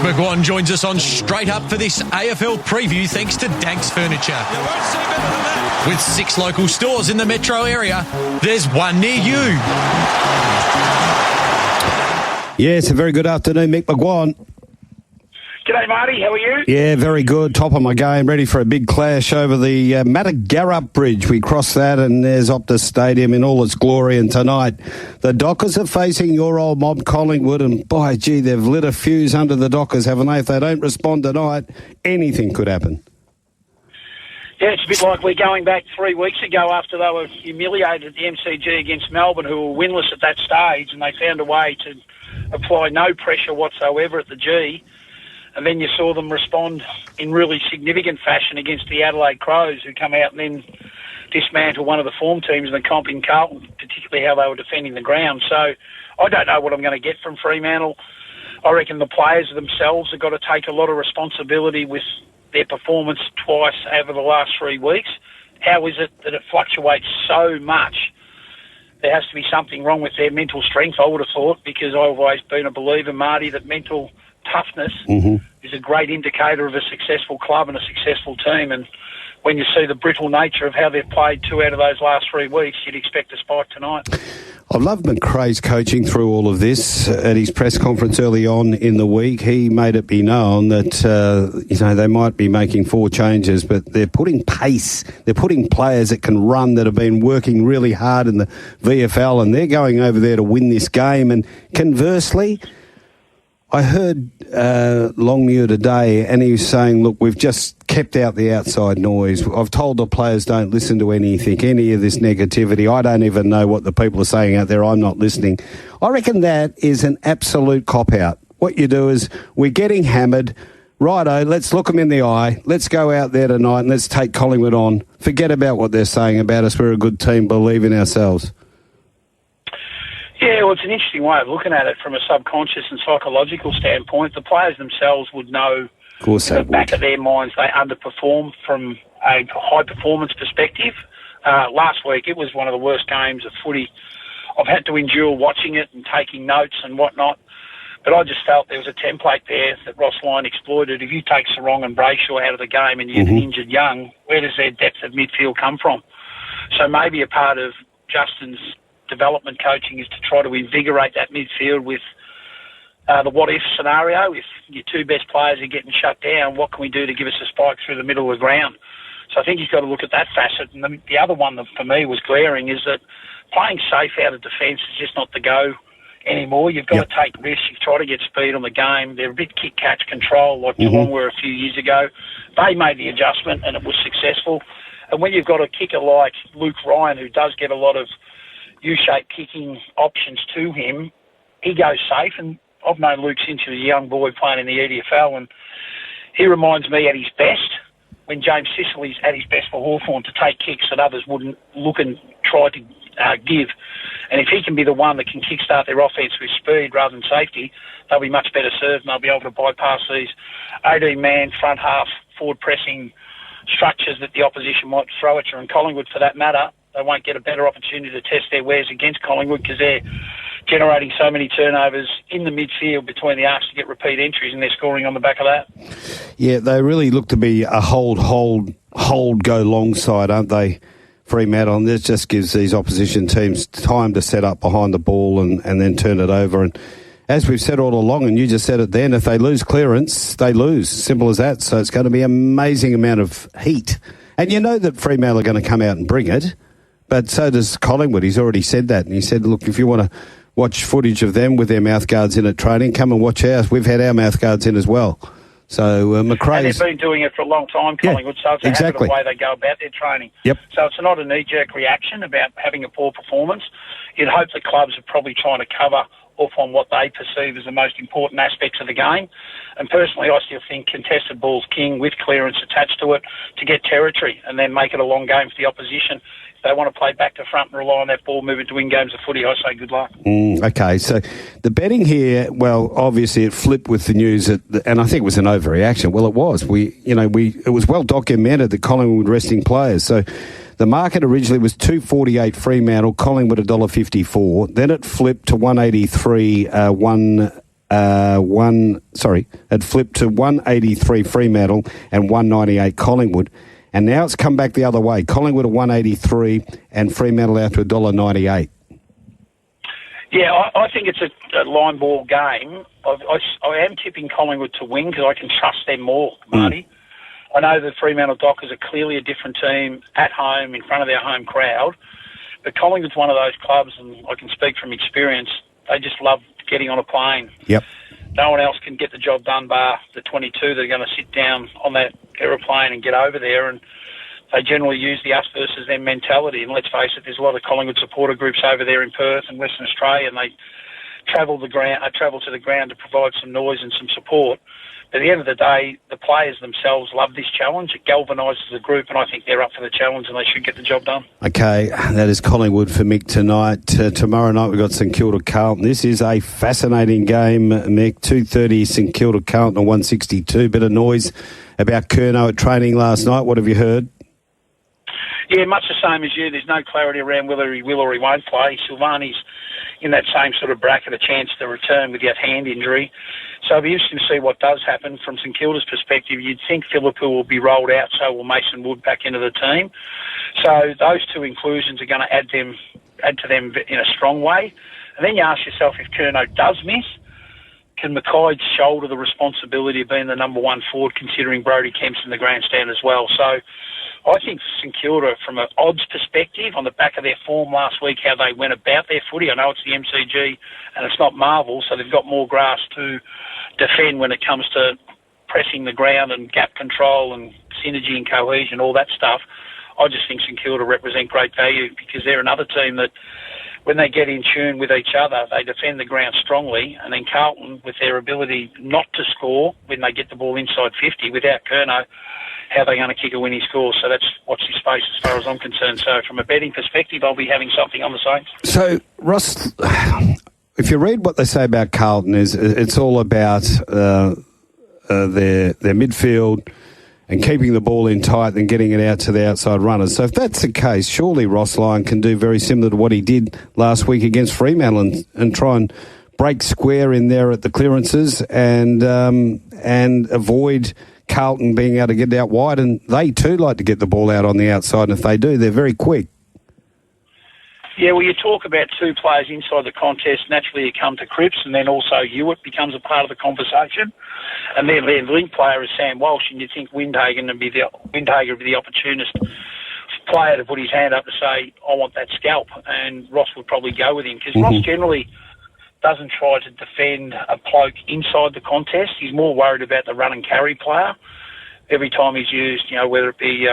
McGuane joins us on Straight Up for this AFL preview thanks to Danks Furniture. With 6 local stores in the metro area, there's one near you. Yes, a very good afternoon, Mick McGuane. G'day, Marty. How are you? Yeah, very good. Top of my game. Ready for a big clash over the Matagarup Bridge. We cross that and there's Optus Stadium in all its glory. And tonight, the Dockers are facing your old mob, Collingwood. And, by gee, they've lit a fuse under the Dockers, haven't they? If they don't respond tonight, anything could happen. Yeah, it's a bit like we're going back 3 weeks ago after they were humiliated at the MCG against Melbourne, who were winless at that stage, and they found a way to apply no pressure whatsoever at the G. And then you saw them respond in really significant fashion against the Adelaide Crows, who come out and then dismantle one of the form teams in the comp in Carlton, particularly how they were defending the ground. So I don't know what I'm going to get from Fremantle. I reckon the players themselves have got to take a lot of responsibility with their performance twice over the last 3 weeks. How is it that it fluctuates so much? There has to be something wrong with their mental strength, I would have thought, because I've always been a believer, Marty, that mental toughness is a great indicator of a successful club and a successful team. And when you see the brittle nature of how they've played 2 out of those last 3 weeks, you'd expect a spike tonight. I've loved McRae's coaching through all of this. At his press conference early on in the week, he made it be known that they might be making 4 changes, but they're putting pace. They're putting players that can run, that have been working really hard in the VFL, and they're going over there to win this game. And conversely, I heard Longmuir today, and he was saying, look, we've just kept out the outside noise. I've told the players don't listen to anything, any of this negativity. I don't even know what the people are saying out there. I'm not listening. I reckon that is an absolute cop-out. What you do is, we're getting hammered. Righto, let's look them in the eye. Let's go out there tonight and let's take Collingwood on. Forget about what they're saying about us. We're a good team. Believe in ourselves. Yeah, well, it's an interesting way of looking at it from a subconscious and psychological standpoint. The players themselves would know, in the back of their minds, they underperform from a high-performance perspective. Last week, it was one of the worst games of footy I've had to endure watching it and taking notes and whatnot. But I just felt there was a template there that Ross Lyon exploited. If you take Sarong and Brayshaw out of the game and you're injured young, where does their depth of midfield come from? So maybe a part of Justin's development coaching is to try to invigorate that midfield with the what-if scenario. If your 2 best players are getting shut down, what can we do to give us a spike through the middle of the ground? So I think you've got to look at that facet. And the other one that for me was glaring is that playing safe out of defence is just not the go anymore. You've got to take risks. You've tried to get speed on the game. They're a bit kick-catch control like Geelong were a few years ago. They made the adjustment and it was successful. And when you've got a kicker like Luke Ryan, who does get a lot of U-shaped kicking options to him, he goes safe. And I've known Luke since he was a young boy playing in the EDFL, and he reminds me at his best when James Sicily's at his best for Hawthorn to take kicks that others wouldn't look and try to give. And if he can be the one that can kickstart their offence with speed rather than safety, they'll be much better served and they'll be able to bypass these 18-man front half forward pressing structures that the opposition might throw at you. And Collingwood, for that matter, they won't get a better opportunity to test their wares against Collingwood because they're generating so many turnovers in the midfield between the arcs to get repeat entries, and they're scoring on the back of that. Yeah, they really look to be a hold, go long side, aren't they, Fremantle? And this just gives these opposition teams time to set up behind the ball and then turn it over. And as we've said all along, and you just said it then, if they lose clearance, they lose. Simple as that. So it's going to be an amazing amount of heat. And you know that Fremantle are going to come out and bring it. But so does Collingwood. He's already said that. And he said, look, if you want to watch footage of them with their mouthguards in at training, come and watch ours. We've had our mouthguards in as well. So McRae's... And they've been doing it for a long time, Collingwood, so it's a habit of the way they go about their training. Yep. So it's not a knee-jerk reaction about having a poor performance. You'd hope the clubs are probably trying to cover off on what they perceive as the most important aspects of the game. And personally, I still think contested ball's king with clearance attached to it to get territory and then make it a long game for the opposition. They want to play back to front and rely on that ball moving to win games of footy, I say good luck. Okay, so the betting here, well, obviously it flipped with the news, and I think it was an overreaction. Well, it was. It was well documented that Collingwood resting players. So the market originally was $2.48 Fremantle, Collingwood $1.54. Then it flipped to $1.83, had flipped to 183 Fremantle and 198 Collingwood. And now it's come back the other way. Collingwood at 183 and Fremantle out to $1.98. Yeah, I think it's a line ball game. I am tipping Collingwood to win because I can trust them more, Marty. I know the Fremantle Dockers are clearly a different team at home in front of their home crowd. But Collingwood's one of those clubs, and I can speak from experience, they just love getting on a plane. Yep. No one else can get the job done bar the 22 that are going to sit down on that aeroplane and get over there, and they generally use the us versus them mentality. And let's face it, there's a lot of Collingwood supporter groups over there in Perth and Western Australia, and they travel to the ground to provide some noise and some support. But at the end of the day, the players themselves love this challenge. It galvanises the group, and I think they're up for the challenge and they should get the job done. Okay, that is Collingwood for Mick tonight. Tomorrow night we've got St Kilda Carlton. This is a fascinating game, Mick. 2:30 St Kilda Carlton at 162. Bit of noise about Curnow at training last night. What have you heard? Yeah, much the same as you. There's no clarity around whether he will or he won't play. Silvani's in that same sort of bracket, a chance to return with that hand injury. So it'll be interesting to see what does happen. From St Kilda's perspective, you'd think Philippou will be rolled out, so will Mason Wood back into the team. So those two inclusions are going to add to them in a strong way. And then you ask yourself, if Curnow does miss, can Mackay shoulder the responsibility of being the number one forward, considering Brodie Kemp's in the grandstand as well? So I think St Kilda, from an odds perspective, on the back of their form last week, how they went about their footy, I know it's the MCG and it's not Marvel, so they've got more grass to defend when it comes to pressing the ground and gap control and synergy and cohesion, all that stuff. I just think St Kilda represent great value because they're another team that, when they get in tune with each other, they defend the ground strongly. And then Carlton, with their ability not to score when they get the ball inside 50 without Curnow, how are they going to kick a winning score? So that's watch this space as far as I'm concerned. So from a betting perspective, I'll be having something on the Saints. So, Ross, if you read what they say about Carlton, it's all about their midfield and keeping the ball in tight and getting it out to the outside runners. So if that's the case, surely Ross Lyon can do very similar to what he did last week against Fremantle and try and break square in there at the clearances and avoid Carlton being able to get out wide. And they too like to get the ball out on the outside, and if they do, they're very quick. Yeah, well, you talk about two players inside the contest. Naturally, you come to Cripps, and then also Hewitt becomes a part of the conversation. And then their link player is Sam Walsh, and you think Windhager would be the opportunist player to put his hand up to say, I want that scalp, and Ross would probably go with him because Ross generally doesn't try to defend a bloke inside the contest. He's more worried about the run and carry player. Every time he's used, whether it be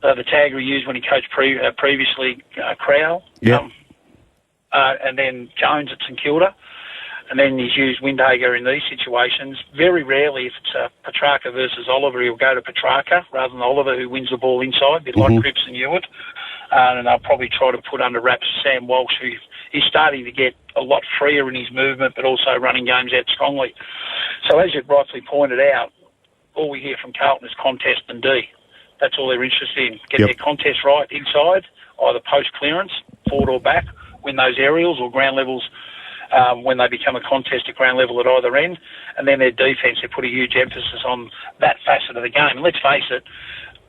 the tagger he used when he coached previously, Crowell, and then Jones at St Kilda, and then he's used Windhager in these situations. Very rarely, if it's Petrarca versus Oliver, he'll go to Petrarca rather than Oliver, who wins the ball inside, a bit like Cripps and Hewitt. And they'll probably try to put under wraps Sam Walsh, who is starting to get a lot freer in his movement, but also running games out strongly. So as you rightfully pointed out, all we hear from Carlton is contest and D. That's all they're interested in. Get their contest right inside, either post-clearance, forward or back, win those aerials or ground levels when they become a contest at ground level at either end. And then their defence, they put a huge emphasis on that facet of the game. And let's face it,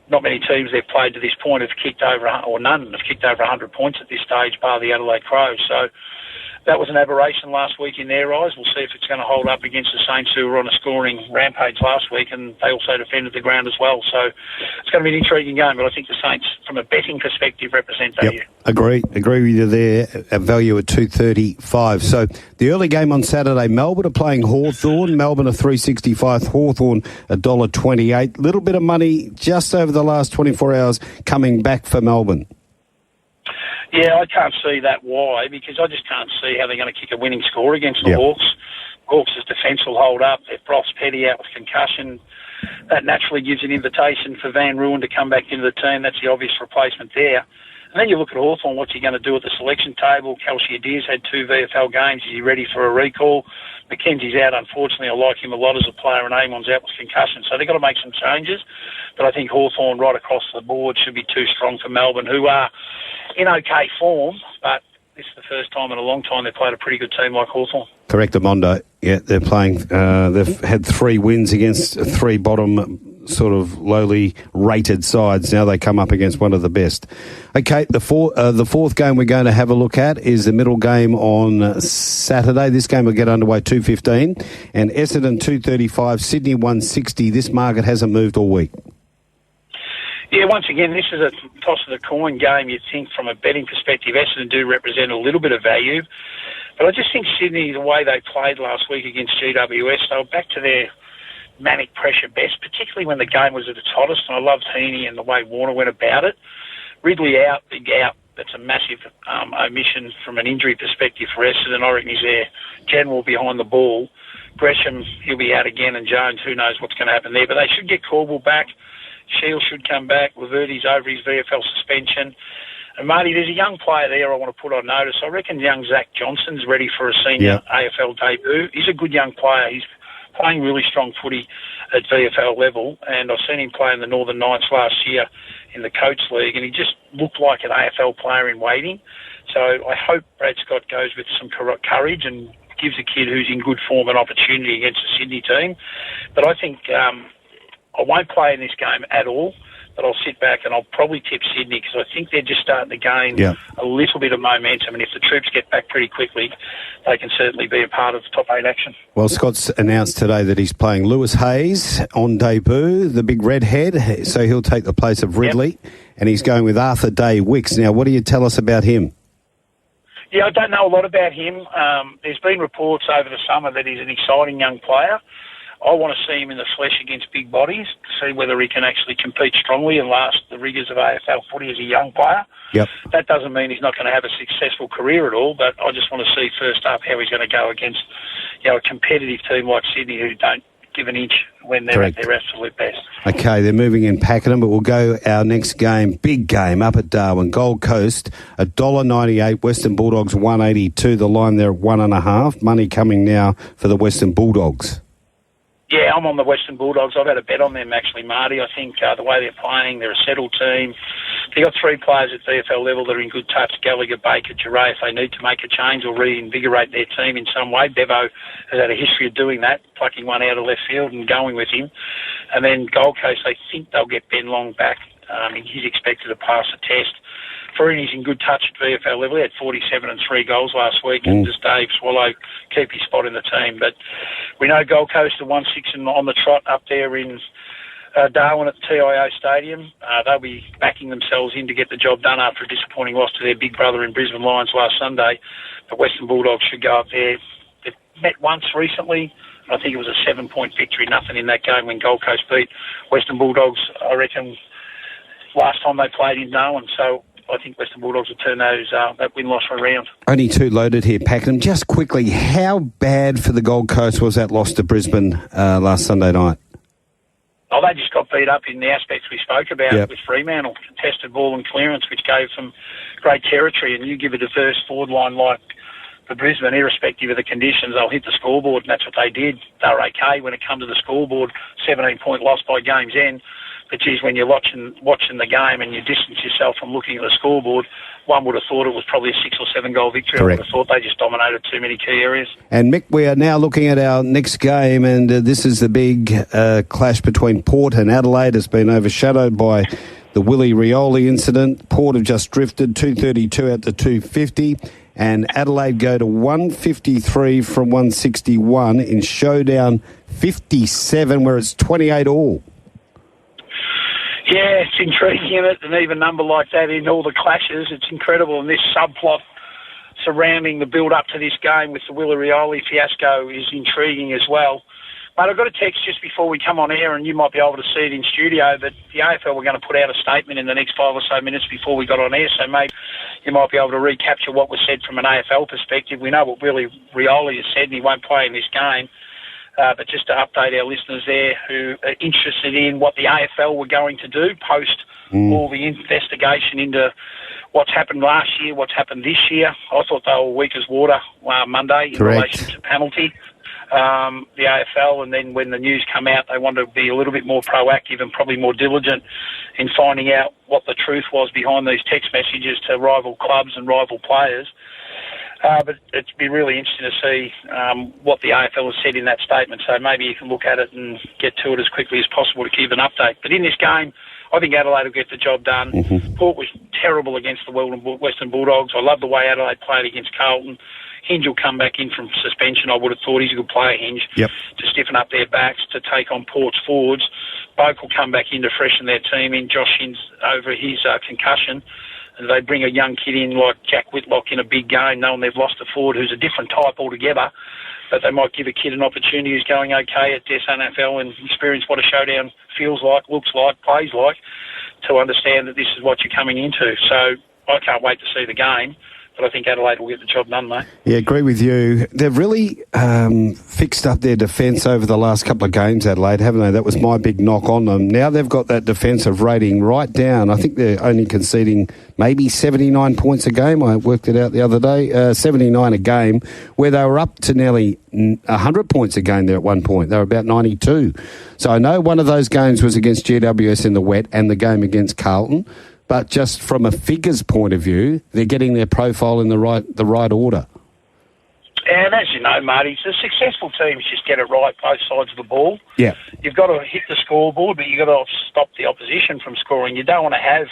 not many teams they've played to this point have kicked over, or none have kicked over 100 points at this stage, bar the Adelaide Crows. So that was an aberration last week in their eyes. We'll see if it's going to hold up against the Saints, who were on a scoring rampage last week, and they also defended the ground as well. So it's going to be an intriguing game, but I think the Saints, from a betting perspective, represent value. Yep. Agree with you there. A value at 235. So the early game on Saturday, Melbourne are playing Hawthorn. Melbourne are 365. Hawthorn $1.28. Little bit of money just over the last 24 hours coming back for Melbourne. Yeah, I can't see that. Why? Because I just can't see how they're going to kick a winning score against the Hawks. Hawks' defence will hold up. If Ross Petty out with concussion, that naturally gives an invitation for Van Ruin to come back into the team. That's the obvious replacement there. And then you look at Hawthorn, what's he going to do at the selection table? Kelsey Adir's had 2 VFL games. Is he ready for a recall? McKenzie's out, unfortunately. I like him a lot as a player, and Amon's out with concussion. So they've got to make some changes. But I think Hawthorn right across the board should be too strong for Melbourne, who are in okay form, but this is the first time in a long time they've played a pretty good team like Hawthorn. Correct, Amondo. Yeah, they're playing. They've had 3 wins against 3 bottom sort of lowly rated sides. Now they come up against one of the best. Okay, the fourth game we're going to have a look at is the middle game on Saturday. This game will get underway 2:15, and Essendon 2:35, Sydney 160. This market hasn't moved all week. Yeah, once again, this is a toss of the coin game. You'd think from a betting perspective, Essendon do represent a little bit of value. But I just think Sydney, the way they played last week against GWS, they were back to their manic pressure best, particularly when the game was at its hottest. And I loved Heaney and the way Warner went about it. Ridley out, big out. That's a massive omission from an injury perspective for Essendon. I reckon he's their general behind the ball. Gresham, he'll be out again, and Jones, who knows what's going to happen there. But they should get Corbell back. Shields should come back. Laverty's over his VFL suspension. And, Marty, there's a young player there I want to put on notice. I reckon young Zach Johnson's ready for a senior AFL debut. He's a good young player. He's playing really strong footy at VFL level, and I've seen him play in the Northern Knights last year in the Coates League, and he just looked like an AFL player in waiting. So I hope Brad Scott goes with some courage and gives a kid who's in good form an opportunity against the Sydney team. But I think I won't play in this game at all, but I'll sit back and I'll probably tip Sydney because I think they're just starting to gain a little bit of momentum, and if the troops get back pretty quickly, they can certainly be a part of the top 8 action. Well, Scott's announced today that he's playing Lewis Hayes on debut, the big redhead, so he'll take the place of Ridley, and he's going with Arthur Day-Wicks. Now, what do you tell us about him? Yeah, I don't know a lot about him. There's been reports over the summer that he's an exciting young player. I want to see him in the flesh against big bodies to see whether he can actually compete strongly and last the rigours of AFL footy as a young player. Yep. That doesn't mean he's not going to have a successful career at all, but I just want to see first up how he's going to go against a competitive team like Sydney who don't give an inch when they're at their absolute best. Okay, they're moving in Pakenham, but we'll go our next game, big game, up at Darwin. Gold Coast, $1.98, Western Bulldogs 182, the line there at 1.5. Money coming now for the Western Bulldogs. Yeah, I'm on the Western Bulldogs. I've had a bet on them, actually, Marty. I think the way they're playing, they're a settled team. They've got 3 players at VFL level that are in good touch, Gallagher, Baker, Duray, if they need to make a change or reinvigorate their team in some way. Bevo has had a history of doing that, plucking one out of left field and going with him. And then Gold Coast, they think they'll get Ben Long back. He's expected to pass a test. Farini's in good touch at VFL level. He had 47 and 3 goals last week, and does Dave Swallow keep his spot in the team? But we know Gold Coast are 1-6 and on the trot up there in Darwin at the TIO Stadium. They'll be backing themselves in to get the job done after a disappointing loss to their big brother in Brisbane Lions last Sunday. The Western Bulldogs should go up there. They've met once recently. I think it was a 7-point victory, nothing in that game when Gold Coast beat Western Bulldogs, I reckon, last time they played in Darwin. So I think Western Bulldogs will turn that win-loss around. Only 2 loaded here, Pakenham. Just quickly, how bad for the Gold Coast was that loss to Brisbane last Sunday night? Oh, they just got beat up in the aspects we spoke about with Fremantle. Contested ball and clearance, which gave them great territory. And you give a diverse forward line like the Brisbane, irrespective of the conditions, they'll hit the scoreboard, and that's what they did. They were okay when it came to the scoreboard, 17-point loss by game's end. But, geez, when you're watching the game and you distance yourself from looking at the scoreboard, one would have thought it was probably a 6 or 7 goal victory. Correct. I would have thought they just dominated too many key areas. And, Mick, we are now looking at our next game, and this is the big clash between Port and Adelaide. It's been overshadowed by the Willie Rioli incident. Port have just drifted 232 out to 250, and Adelaide go to 153 from 161 in showdown 57, where it's 28 all. Yeah, it's intriguing, isn't it? An even number like that in all the clashes. It's incredible. And this subplot surrounding the build-up to this game with the Willie Rioli fiasco is intriguing as well. But I got a text just before we come on air, and you might be able to see it in studio, but the AFL were going to put out a statement in the next 5 or so minutes before we got on air, so maybe you might be able to recapture what was said from an AFL perspective. We know what Willie Rioli has said, and he won't play in this game. But just to update our listeners there who are interested in what the AFL were going to do post all the investigation into what's happened last year, what's happened this year. I thought they were weak as water Monday in relation to penalty. the AFL, and then when the news come out, they want to be a little bit more proactive and probably more diligent in finding out what the truth was behind these text messages to rival clubs and rival players. But it'd be really interesting to see what the AFL has said in that statement. So maybe you can look at it and get to it as quickly as possible to keep an update. But in this game, I think Adelaide will get the job done. Mm-hmm. Port was terrible against the Western Bulldogs. I love the way Adelaide played against Carlton. Hinge will come back in from suspension. I would have thought he's a good player, Hinge, to stiffen up their backs, to take on Port's forwards. Boak will come back in to freshen their team in. Josh Hinge over his concussion. And they bring a young kid in like Jack Whitlock in a big game, knowing they've lost a forward who's a different type altogether. But they might give a kid an opportunity who's going okay at SNFL and experience what a showdown feels like, looks like, plays like, to understand that this is what you're coming into. So I can't wait to see the game. But I think Adelaide will get the job done, mate. Yeah, agree with you. They've really fixed up their defence over the last couple of games, Adelaide, haven't they? That was my big knock on them. Now they've got that defensive rating right down. I think they're only conceding maybe 79 points a game. I worked it out the other day, 79 a game, where they were up to nearly 100 points a game there at one point. They were about 92. So I know one of those games was against GWS in the wet and the game against Carlton. But just from a figures point of view, they're getting their profile in the right order. And as you know, Marty, the successful teams just get it right both sides of the ball. Yeah. You've got to hit the scoreboard, but you've got to stop the opposition from scoring. You don't want to have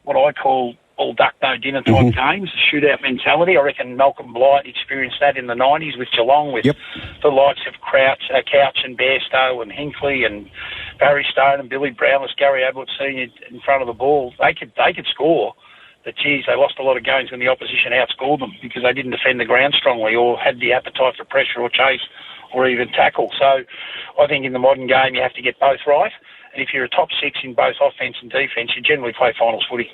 what I call all duck, no dinner type games, shootout mentality. I reckon Malcolm Blight experienced that in the 90s with Geelong, with the likes of Couch and Bairstow and Hinkley and Barry Stone and Billy Brownless, Gary Ablett Senior in front of the ball. They could score, but geez, they lost a lot of games when the opposition outscored them because they didn't defend the ground strongly or had the appetite for pressure or chase or even tackle. So I think in the modern game you have to get both right. And if you're a top six in both offence and defence, you generally play finals footy.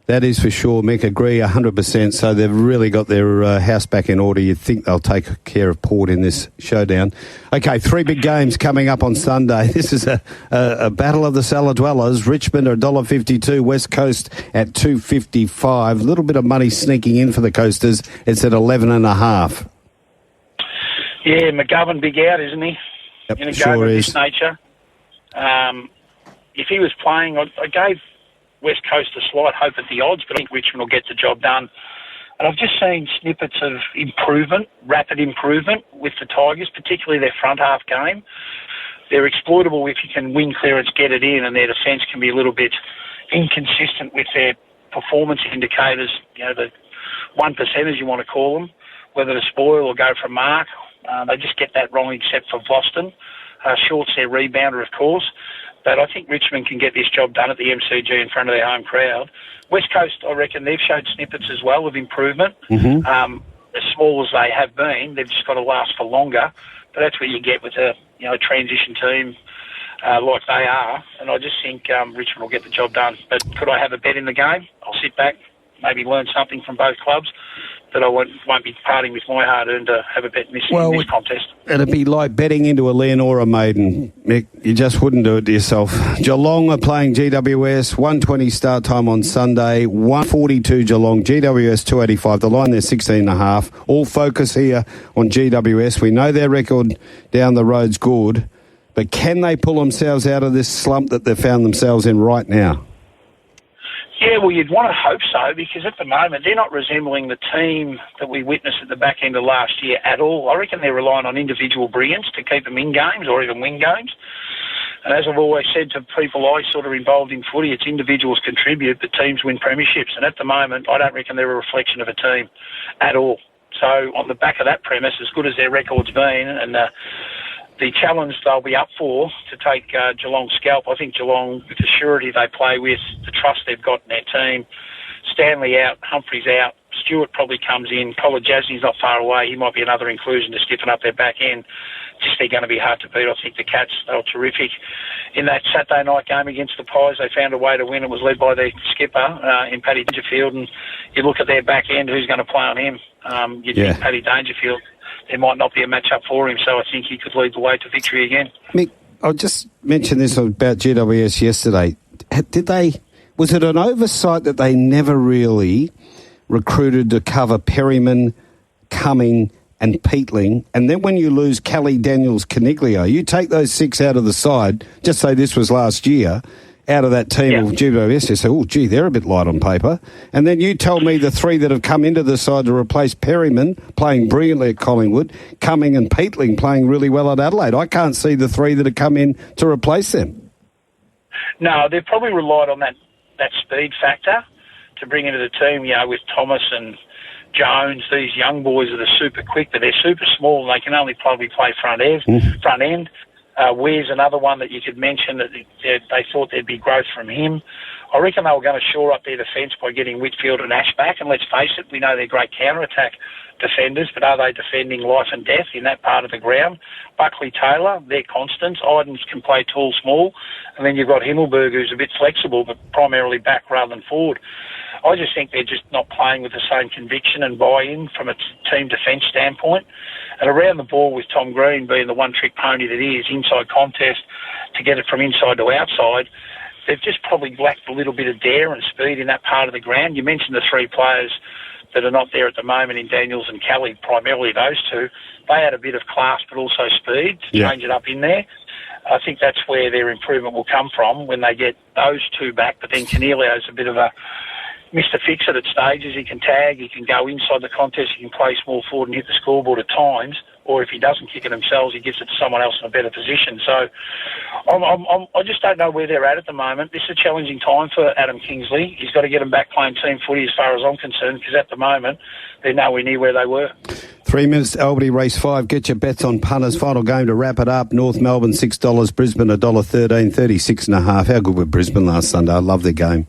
That is for sure, Mick. Agree 100%. So they've really got their house back in order. You'd think they'll take care of Port in this showdown. Okay, 3 big games coming up on Sunday. This is a battle of the cellar dwellers. Richmond are $1.52, West Coast at $2.55. A little bit of money sneaking in for the Coasters. It's at 11.5. Yeah, McGuane big out, isn't he? Yep, in a sure game of is. this nature. If he was playing, I gave West Coast a slight hope at the odds, but I think Richmond will get the job done. And I've just seen snippets of improvement, rapid improvement with the Tigers, particularly their front half game. They're exploitable if you can win clearance, get it in, and their defence can be a little bit inconsistent with their performance indicators, the 1%, you want to call them, whether to spoil or go for a mark. They just get that wrong except for Boston. Short's their rebounder, of course. But I think Richmond can get this job done at the MCG in front of their home crowd. West Coast, I reckon, they've showed snippets as well of improvement. As small as they have been, they've just got to last for longer. But that's what you get with a transition team like they are. And I just think Richmond will get the job done. But could I have a bet in the game? I'll sit back, maybe learn something from both clubs. But I won't be parting with my hard-earned to have a bet in this contest. It'd be like betting into a Leonora maiden, Mick. You just wouldn't do it to yourself. Geelong are playing GWS, 1:20 start time on Sunday, 1:42 Geelong, GWS 285. The line there 16.5. All focus here on GWS. We know their record down the road's good, but can they pull themselves out of this slump that they've found themselves in right now? Yeah, well, you'd want to hope so, because at the moment they're not resembling the team that we witnessed at the back end of last year at all. I reckon they're relying on individual brilliance to keep them in games or even win games. And as I've always said to people I sort of involved in footy, it's individuals contribute, but teams win premierships. And at the moment, I don't reckon they're a reflection of a team at all. So on the back of that premise, as good as their record's been, and the challenge they'll be up for to take Geelong's scalp, I think Geelong, with the surety they play with, the trust they've got in their team, Stanley out, Humphreys out, Stewart probably comes in, Kolodjasny's not far away, he might be another inclusion to stiffen up their back end. Just they're going to be hard to beat. I think the Cats, they were terrific. In that Saturday night game against the Pies, they found a way to win. It was led by their skipper in Paddy Dangerfield, and you look at their back end, who's going to play on him? You'd think Paddy Dangerfield, there might not be a match-up for him, so I think he could lead the way to victory again. Mick, I'll just mention this about GWS yesterday. Was it an oversight that they never really recruited to cover Perryman, Cumming and Peatling, and then when you lose Kelly, Daniels, Caniglio, you take those 6 out of the side, just say this was last year, out of that team of GWS, you say, oh, gee, they're a bit light on paper. And then you tell me the 3 that have come into the side to replace Perryman, playing brilliantly at Collingwood, Cumming and Peatling playing really well at Adelaide. I can't see the 3 that have come in to replace them. No, they've probably relied on that speed factor to bring into the team, with Thomas and Jones, these young boys that are super quick, but they're super small and they can only probably play front end. Ware's another one that you could mention that they thought there'd be growth from him. I reckon they were going to shore up their defence by getting Whitfield and Ash back, and let's face it, we know they're great counter-attack defenders, but are they defending life and death in that part of the ground? Buckley, Taylor, they're constants. Idens can play tall, small, and then you've got Himmelberg, who's a bit flexible, but primarily back rather than forward. I just think they're just not playing with the same conviction and buy-in from a team defence standpoint. And around the ball with Tom Green being the one-trick pony that he is, inside contest to get it from inside to outside, they've just probably lacked a little bit of dare and speed in that part of the ground. You mentioned the 3 players that are not there at the moment in Daniels and Kelly, primarily those 2. They had a bit of class but also speed to change it up in there. I think that's where their improvement will come from when they get those 2 back. But then Canelio's a bit of a Mr. Fix-It at stages. He can tag, he can go inside the contest, he can play small forward and hit the scoreboard at times, or if he doesn't kick it himself, he gives it to someone else in a better position. So I just don't know where they're at the moment. This is a challenging time for Adam Kingsley. He's got to get them back playing team footy as far as I'm concerned, because at the moment they're nowhere near where they were. 3 minutes to Albany, race 5. Get your bets on punters. Final game to wrap it up. North Melbourne, $6. Brisbane, $1.13, 36.5. How good were Brisbane last Sunday? I love their game.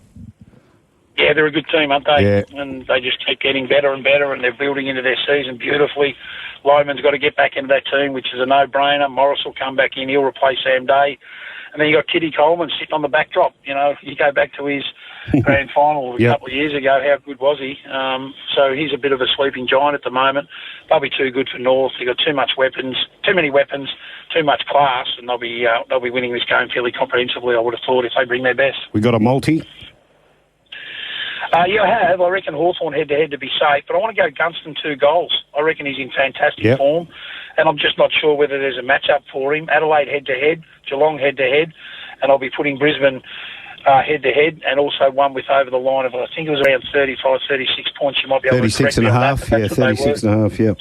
Yeah, they're a good team, aren't they? Yeah. And they just keep getting better and better, and they're building into their season beautifully. Lyman's got to get back into that team, which is a no-brainer. Morris will come back in. He'll replace Sam Day. And then you got Kitty Coleman sitting on the backdrop. You go back to his grand final a couple of years ago. How good was he? So he's a bit of a sleeping giant at the moment. They'll be too good for North. They've got too many weapons, too much class, and they'll be winning this game fairly comprehensively, I would have thought, if they bring their best. We got a multi? I have. I reckon Hawthorn head-to-head to be safe, but I want to go Gunston 2 goals. I reckon he's in fantastic form, and I'm just not sure whether there's a match-up for him. Adelaide head-to-head, Geelong head-to-head, and I'll be putting Brisbane head-to-head, and also one with over the line of, I think it was around 35, 36 points. You might be able to correct me on that. 36.5, yeah.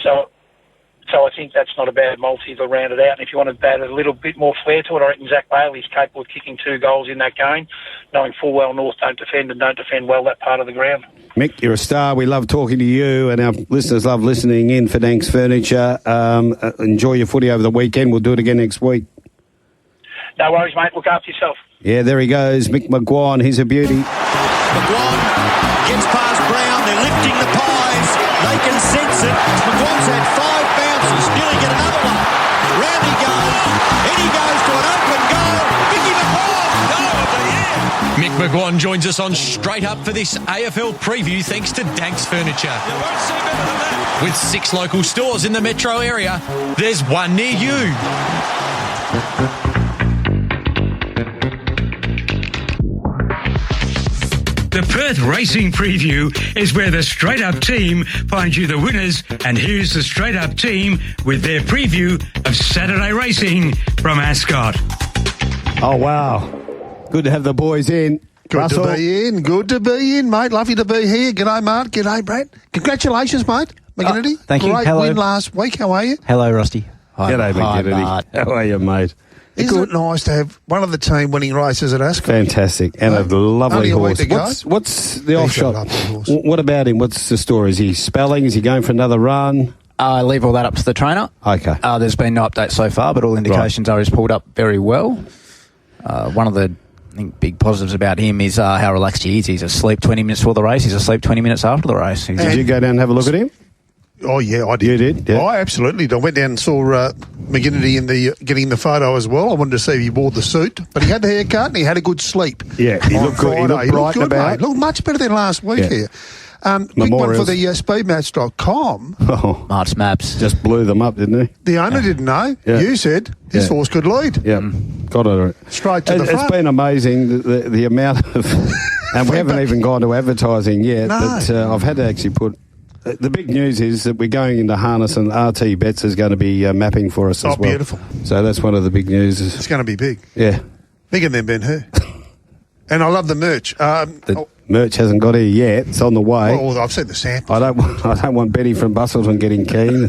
So I think that's not a bad multi to round it out. And if you want to add a little bit more flair to it, I reckon Zach Bailey's capable of kicking 2 goals in that game, knowing full well North don't defend well that part of the ground. Mick, you're a star. We love talking to you, and our listeners love listening in for Danks Furniture. Enjoy your footy over the weekend. We'll do it again next week. No worries, mate. Look after yourself. Yeah, there he goes. Mick McGuane. He's a beauty. McGuane gets past Brown. They're lifting the pies. They can sense it. McGuane's had 5 bounces. Nearly get another one. Round he goes. In he goes to an open goal. Mickey McGuane. Goal of the year. Mick McGuane joins us on Straight Up for this AFL preview thanks to Danks Furniture. You won't see better than that. With 6 local stores in the metro area, there's one near you. The Perth Racing Preview is where the Straight Up team finds you the winners, and here's the Straight Up team with their preview of Saturday racing from Ascot. Oh, wow. Good to have the boys in. Good to be in, mate. Lovely to be here. G'day, Mark. G'day, Brad. Congratulations, mate. McGinnity. Thank you. Great Hello. win last week. How are you? Hello, Rusty. G'day, McGinnity. How are you, mate? Isn't it nice to have one of the team winning races at Ascot? Fantastic. And a lovely Only a week horse. to go. What's the off-shot? a lovely horse. What about him? What's the story? Is he spelling? Is he going for another run? I leave all that up to the trainer. Okay. There's been no update so far, but all indications are he's pulled up very well. One of the big positives about him is how relaxed he is. He's asleep 20 minutes before the race. He's asleep 20 minutes after the race. Did you go down and have a look at him? Oh, yeah, I did. You did? Yeah. I absolutely did. I went down and saw McGinnity getting the photo as well. I wanted to see if he wore the suit, but he had the haircut and he had a good sleep. Yeah, he looked good. He looked bright about. Mate. Looked much better than last week here. Quick one for the speedmatch.com. Oh, March Maps. just blew them up, didn't he? The owner didn't know. Yeah. You said this horse could lead. Yeah, got it. Straight to the front. It's been amazing, the amount of... and we haven't even gone to advertising yet, but I've had to actually put the big news is that we're going into harness and RT Bets is going to be mapping for us as well. Oh, beautiful. So that's one of the big news. It's going to be big. Yeah. Bigger than Ben-Hur. And I love the merch. Merch hasn't got here yet. It's on the way. Well, I've seen the sample. I don't want Betty from Bustleton getting keen.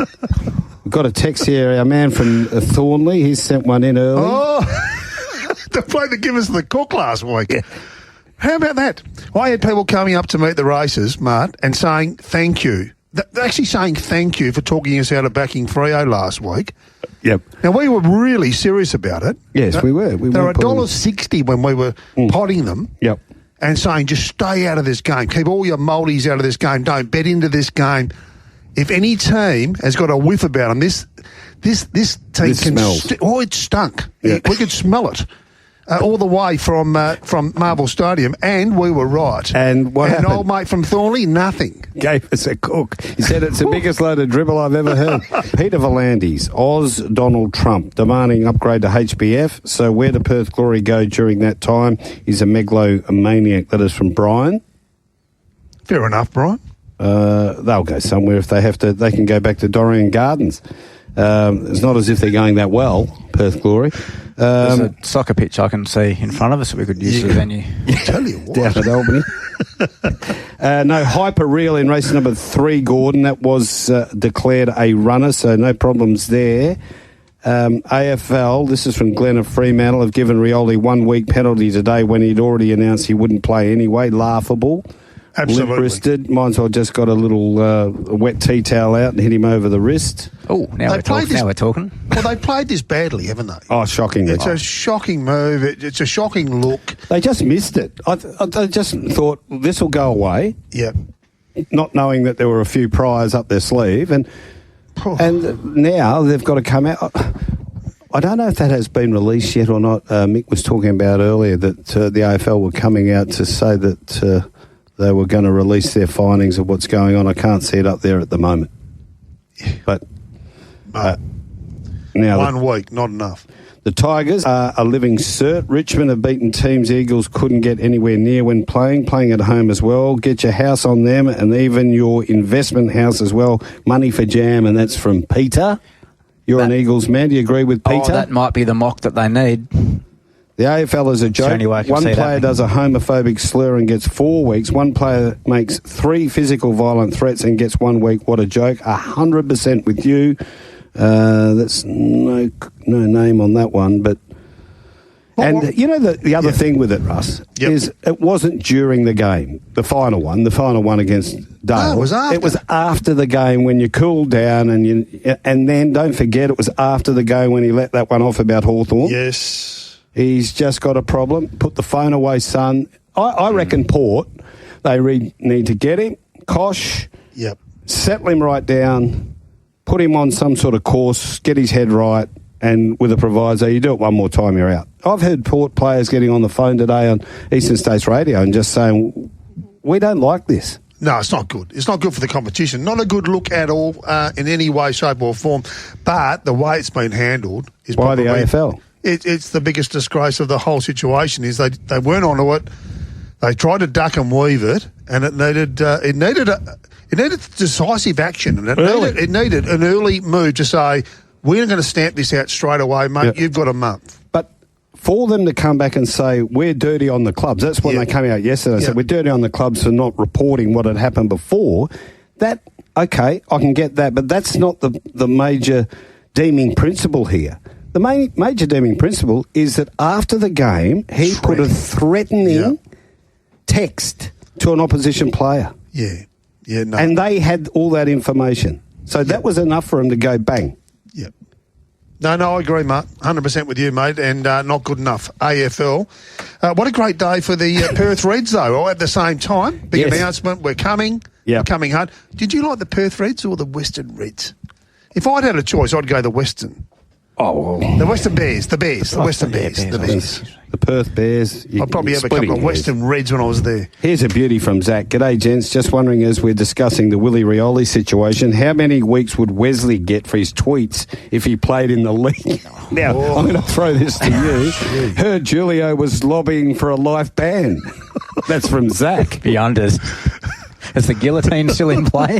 We've got a text here. Our man from Thornley, he's sent one in early. Oh, the bloke that gave us the cook last week. Yeah. How about that? I had people coming up to me at the races, Mart, and saying thank you. They're actually saying thank you for talking us out of backing Freo last week. Yep. Now, we were really serious about it. Yes, we were. They were $1.60 when we were potting them. Yep. And saying, just stay out of this game. Keep all your Maldies out of this game. Don't bet into this game. If any team has got a whiff about them, this team smells. It stunk. Yeah. We could smell it. All the way from Marvel Stadium, and we were right. And what happened? An old mate from Thornley, nothing. Gave us a cook. He said it's the biggest load of dribble I've ever heard. Peter Volandis, Oz Donald Trump, demanding upgrade to HBF. So where do Perth Glory go during that time? He's a megalomaniac. That is from Brian. Fair enough, Brian. They'll go somewhere if they have to. They can go back to Dorrien Gardens. It's not as if they're going that well, Perth Glory. There's a soccer pitch I can see in front of us that we could use as a venue. Tell you what. Down at Albany. No, Hyper Real in race number 3, Gordon. That was declared a runner, so no problems there. AFL, this is from Glenn of Fremantle, have given Rioli 1 week penalty today when he'd already announced he wouldn't play anyway. Laughable. Absolutely. Limp-wristed. Might as well just got a little wet tea towel out and hit him over the wrist. Oh, now we're talking. Well, they played this badly, haven't they? Oh, shockingly. It's a shocking move. It's a shocking look. They just missed it. I just thought this will go away. Yeah. Not knowing that there were a few priors up their sleeve. And now they've got to come out. I don't know if that has been released yet or not. Mick was talking about earlier that the AFL were coming out to say that they were going to release their findings of what's going on. I can't see it up there at the moment. But now 1 week, not enough. The Tigers are a living cert. Richmond have beaten teams Eagles couldn't get anywhere near when playing at home as well. Get your house on them and even your investment house as well. Money for jam, and that's from Peter. You're an Eagles man. Do you agree with Peter? Oh, that might be the mock that they need. The AFL is a joke. One player does a homophobic slur and gets 4 weeks. One player makes 3 physical violent threats and gets 1 week. What a joke. 100% with you. That's no name on that one. But you know the other thing with it, Russ, is it wasn't during the game, the final one against Dale. No, it was after. It was after the game when you cooled down and then don't forget it was after the game when he let that one off about Hawthorn. Yes. He's just got a problem. Put the phone away, son. I reckon Port, they need to get him. Kosh, settle him right down, put him on some sort of course, get his head right, and with a proviso, you do it one more time, you're out. I've heard Port players getting on the phone today on Eastern States Radio and just saying, we don't like this. No, it's not good. It's not good for the competition. Not a good look at all in any way, shape or form. But the way it's been handled is by the AFL. It's the biggest disgrace of the whole situation. Is they weren't onto it. They tried to duck and weave it, and it needed decisive action, and it needed an early move to say we're going to stamp this out straight away, mate. You've got a month. But for them to come back and say we're dirty on the clubs, that's when they came out yesterday. Said we're dirty on the clubs for not reporting what had happened before. That okay, I can get that, but that's not the major deeming principle here. The major deeming principle is that after the game, he put a threatening text to an opposition player. No. And they had all that information. So that was enough for him to go bang. Yep. No, I agree, Mark. 100% with you, mate, and not good enough. AFL. What a great day for the Perth Reds, though. All at the same time. Big announcement. We're coming. We're coming hard. Did you like the Perth Reds or the Western Reds? If I'd had a choice, I'd go the Western. Oh, well. The Western Bears, the Western Bears. The Perth Bears. I'd probably have a couple of Western Reds when I was there. Here's a beauty from Zach. G'day, gents. Just wondering, as we're discussing the Willie Rioli situation, how many weeks would Wesley get for his tweets if he played in the league? Now, I'm going to throw this to you. Heard Julio was lobbying for a life ban. That's from Zach. The unders. Is the guillotine still in play?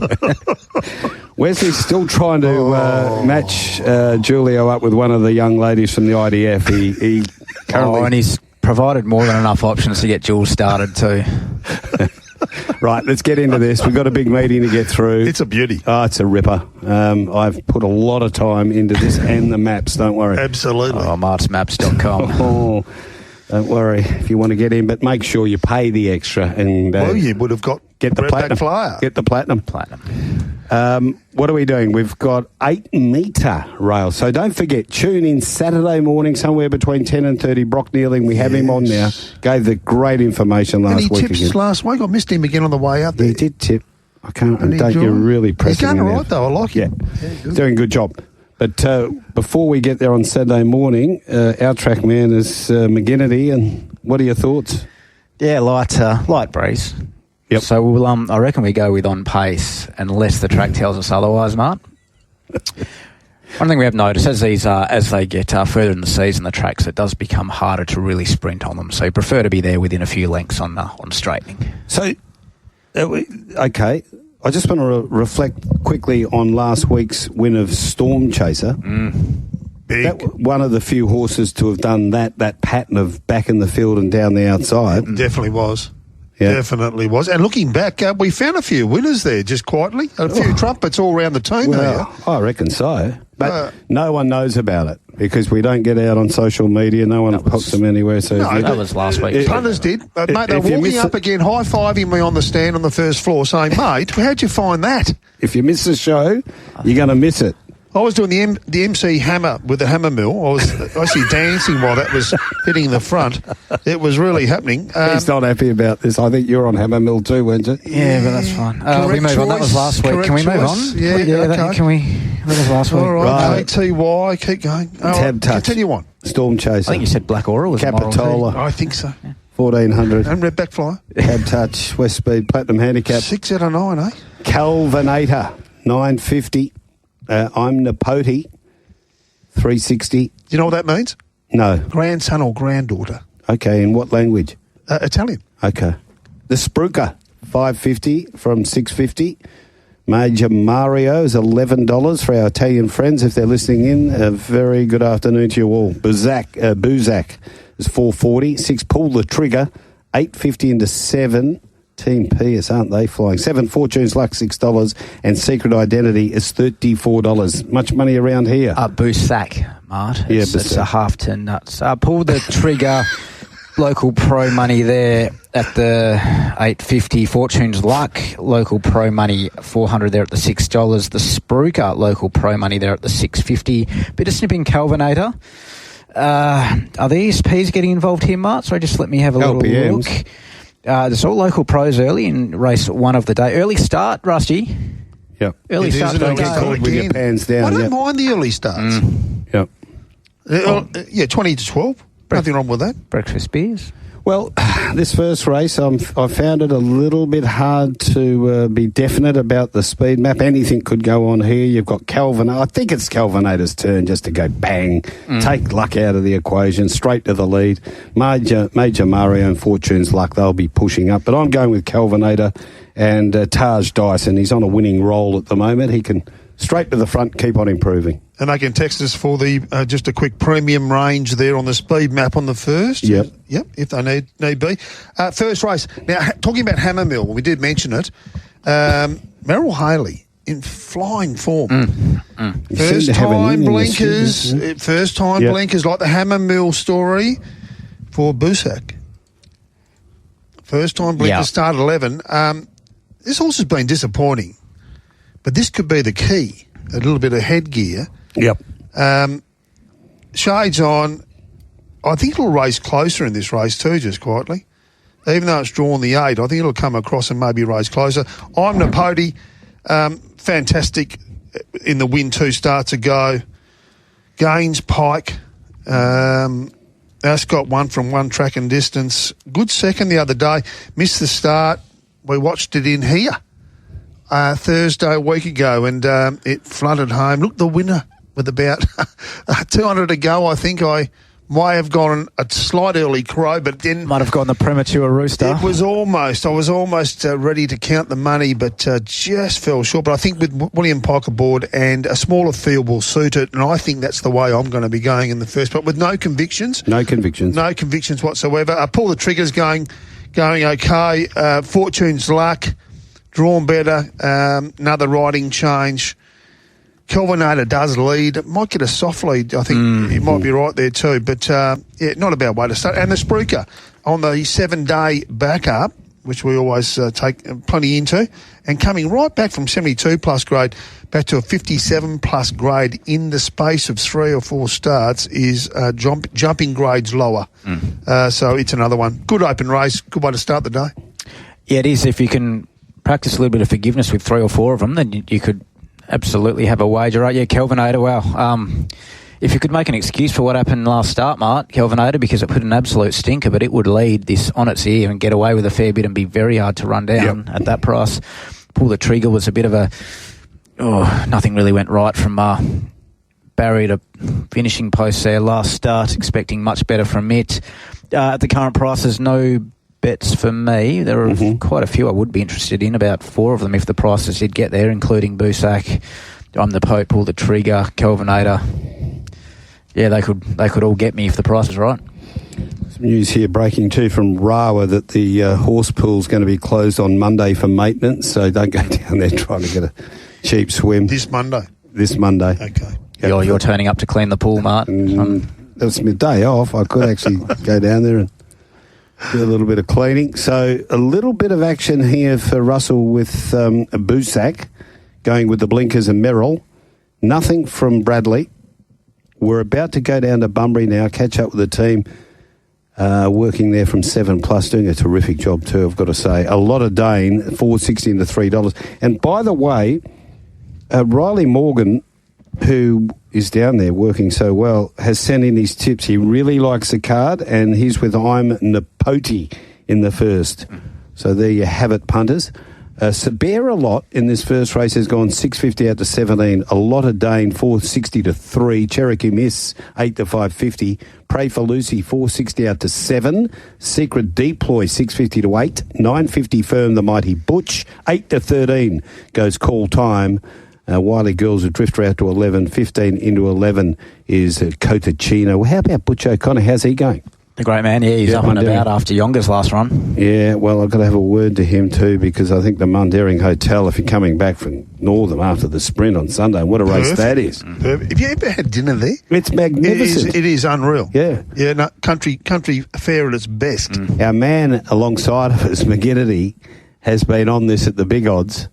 Wesley's still trying to match Julio up with one of the young ladies from the IDF. He currently... and he's provided more than enough options to get Jules started too. Right, let's get into this. We've got a big meeting to get through. It's a beauty. Oh, it's a ripper. I've put a lot of time into this and the maps, don't worry. Absolutely. martsmaps.com. Don't worry if you want to get in, but make sure you pay the extra. And you would have get the platinum flyer. Get the platinum. What are we doing? We've got 8-metre rail. So don't forget, tune in Saturday morning somewhere between 10 and 30. Brock Nealing, we have him on now. Gave the great information last week. And he tipped last week. I missed him again on the way out there. He did tip. I can't. You're really pressing. He's going all right though. I like him. Yeah, doing a good job. But before we get there on Saturday morning, our track man is McGinnity. And what are your thoughts? Yeah, light breeze. Yep. So we'll, I reckon we go with on pace unless the track tells us otherwise, Mart. One thing we have noticed as they get further in the season, the tracks, it does become harder to really sprint on them. So you prefer to be there within a few lengths on straightening. So, okay. I just want to reflect quickly on last week's win of Storm Chaser. Big. One of the few horses to have done that pattern of back in the field and down the outside. Definitely was. Yeah. Definitely was. And looking back, we found a few winners there just quietly. A few trumpets all around the team there. I reckon so. But no one knows about it because we don't get out on social media. No one pops them anywhere. So that was last week. Punters did. Mate, they're walking up again, high-fiving me on the stand on the first floor saying, mate, how'd you find that? If you miss the show, you're going to miss it. I was doing the MC hammer with the hammer mill. I was actually dancing while that was hitting the front. It was really happening. He's not happy about this. I think you're on hammer mill too, weren't you? Yeah, but that's fine. We move on. That was last week. Can we move on? Yeah, okay. Can we? That was last week. All right. KTY, keep going. Tab touch. Continue on. Storm Chaser. I think you said Black Aura was Capitola. I think so. Yeah. 1400. And Redback Flyer. Tab touch. West Speed Platinum Handicap. 6 out of 9, eh? Calvinator 950. I'm Napoti 360. Do you know what that means? No. Grandson or granddaughter. Okay, in what language? Italian. Okay. The Spruker 550 from 650. Major Mario is $11 for our Italian friends if they're listening in. A very good afternoon to you all. Buzak is $4.40. 6 Pull the Trigger $8.50 into 7. Team Pierce, aren't they flying? 7 Fortunes Luck $6 and Secret Identity is $34. Much money around here. Busak, Mart. It's a half to nuts. Pull the Trigger. Local pro money there at the $8.50. Fortunes Luck, local pro money $400 there at the $6. The Spruker, local pro money there at the $6.50. Bit of snipping Calvinator. Are the ESPs getting involved here, Mart? So just let me have a little look. There's all local pros early in race 1 of the day. Early start, Rusty. Yep. Early start with your pants down. I don't mind the early starts. Yep. 20 to 12. Nothing wrong with that. Breakfast beers. Well, this first race, I found it a little bit hard to be definite about the speed map. Anything could go on here. You've got Calvinator. I think it's Calvinator's turn just to go bang, take luck out of the equation, straight to the lead. Major Mario and Fortune's Luck, they'll be pushing up. But I'm going with Calvinator and Taj Dyson. He's on a winning roll at the moment. He can straight to the front, keep on improving. And they can text us for the just a quick premium range there on the speed map on the first. Yep, if they need be. First race. Now, talking about Hammer Mill, we did mention it. Merrill Haley in flying form. First time blinkers. First time blinkers, like the Hammer Mill story for Busak. First time blinkers, start 11. This horse has been disappointing, but this could be the key. A little bit of headgear. Yep. Shades on. I think it'll race closer in this race too, just quietly. Even though it's drawn the 8, I think it'll come across and maybe race closer. I'm Napoti. Fantastic in the win 2 starts ago. Gaines, Pike. Ascot won from 1 track and distance. Good second the other day. Missed the start. We watched it in here Thursday a week ago, and it flooded home. Look, the winner with about 200 to go, I think I Might have gone a slight early crow, but then... Might have gone the premature rooster. I was almost ready to count the money, but just fell short. But I think with William Piker aboard and a smaller field will suit it, and I think that's the way I'm going to be going in the first, but with no convictions. No convictions. No convictions whatsoever. Pull the triggers going okay. Fortune's Luck, drawn better, another riding change. Kelvinator does lead. Might get a soft lead. I think it might be right there too. But, not a bad way to start. And the Spruiker on the 7-day backup, which we always take plenty into, and coming right back from 72-plus grade back to a 57-plus grade in the space of 3 or 4 starts is jumping grades lower. So it's another one. Good open race. Good way to start the day. Yeah, it is. If you can practice a little bit of forgiveness with 3 or 4 of them, then you could absolutely have a wager, right? Yeah, Kelvinator, wow. If you could make an excuse for what happened last start, Mart, Kelvinator, because it put an absolute stinker, but it would lead this on its ear and get away with a fair bit and be very hard to run down at that price. Pull the Trigger was a bit of nothing really went right from Barry to finishing post there last start, expecting much better from it. At the current prices, no bets for me. There are quite a few I would be interested in, about 4 of them if the prices did get there, including Busak, I'm the Pope, Pull the Trigger, Kelvinator. Yeah, they could all get me if the price is right. Some news here breaking too from Rawa that the horse pool's going to be closed on Monday for maintenance, so don't go down there trying to get a cheap swim. This Monday? This Monday. Okay. Yep. You're turning up to clean the pool, Mart. That was my day off. I could actually go down there and do a little bit of cleaning. So a little bit of action here for Russell with Busak going with the blinkers and Merrill. Nothing from Bradley. We're about to go down to Bunbury now, catch up with the team working there from 7+, doing a terrific job too, I've got to say. A lot of Dane, $4.60 into $3. And by the way, Riley Morgan, who is down there working so well, has sent in his tips. He really likes the card, and he's with I'm Napoti in the first. So there you have it, punters. Sabera lot in this first race has gone 6.50 out to 17. A lot of Dane, 4.60 to 3. Cherokee Miss, 8 to 5.50. Pray for Lucy, 4.60 out to 7. Secret Deploy, 6.50 to 8. 9.50 Firm, the Mighty Butch, 8 to 13 goes Call Time. Wiley Girls with Drifter out to 11. 15 into 11 is Cotachino. How about Butch O'Connor? How's he going? The great man, he's up and about after Yonga's last run. Yeah, well, I've got to have a word to him too, because I think the Mundaring Hotel, if you're coming back from Northam after the sprint on Sunday, what a race that is. Perfect. Have you ever had dinner there? It's magnificent. It is unreal. Yeah. Yeah, no, country fare at its best. Our man alongside of us, McGinnity, has been on this at the big odds.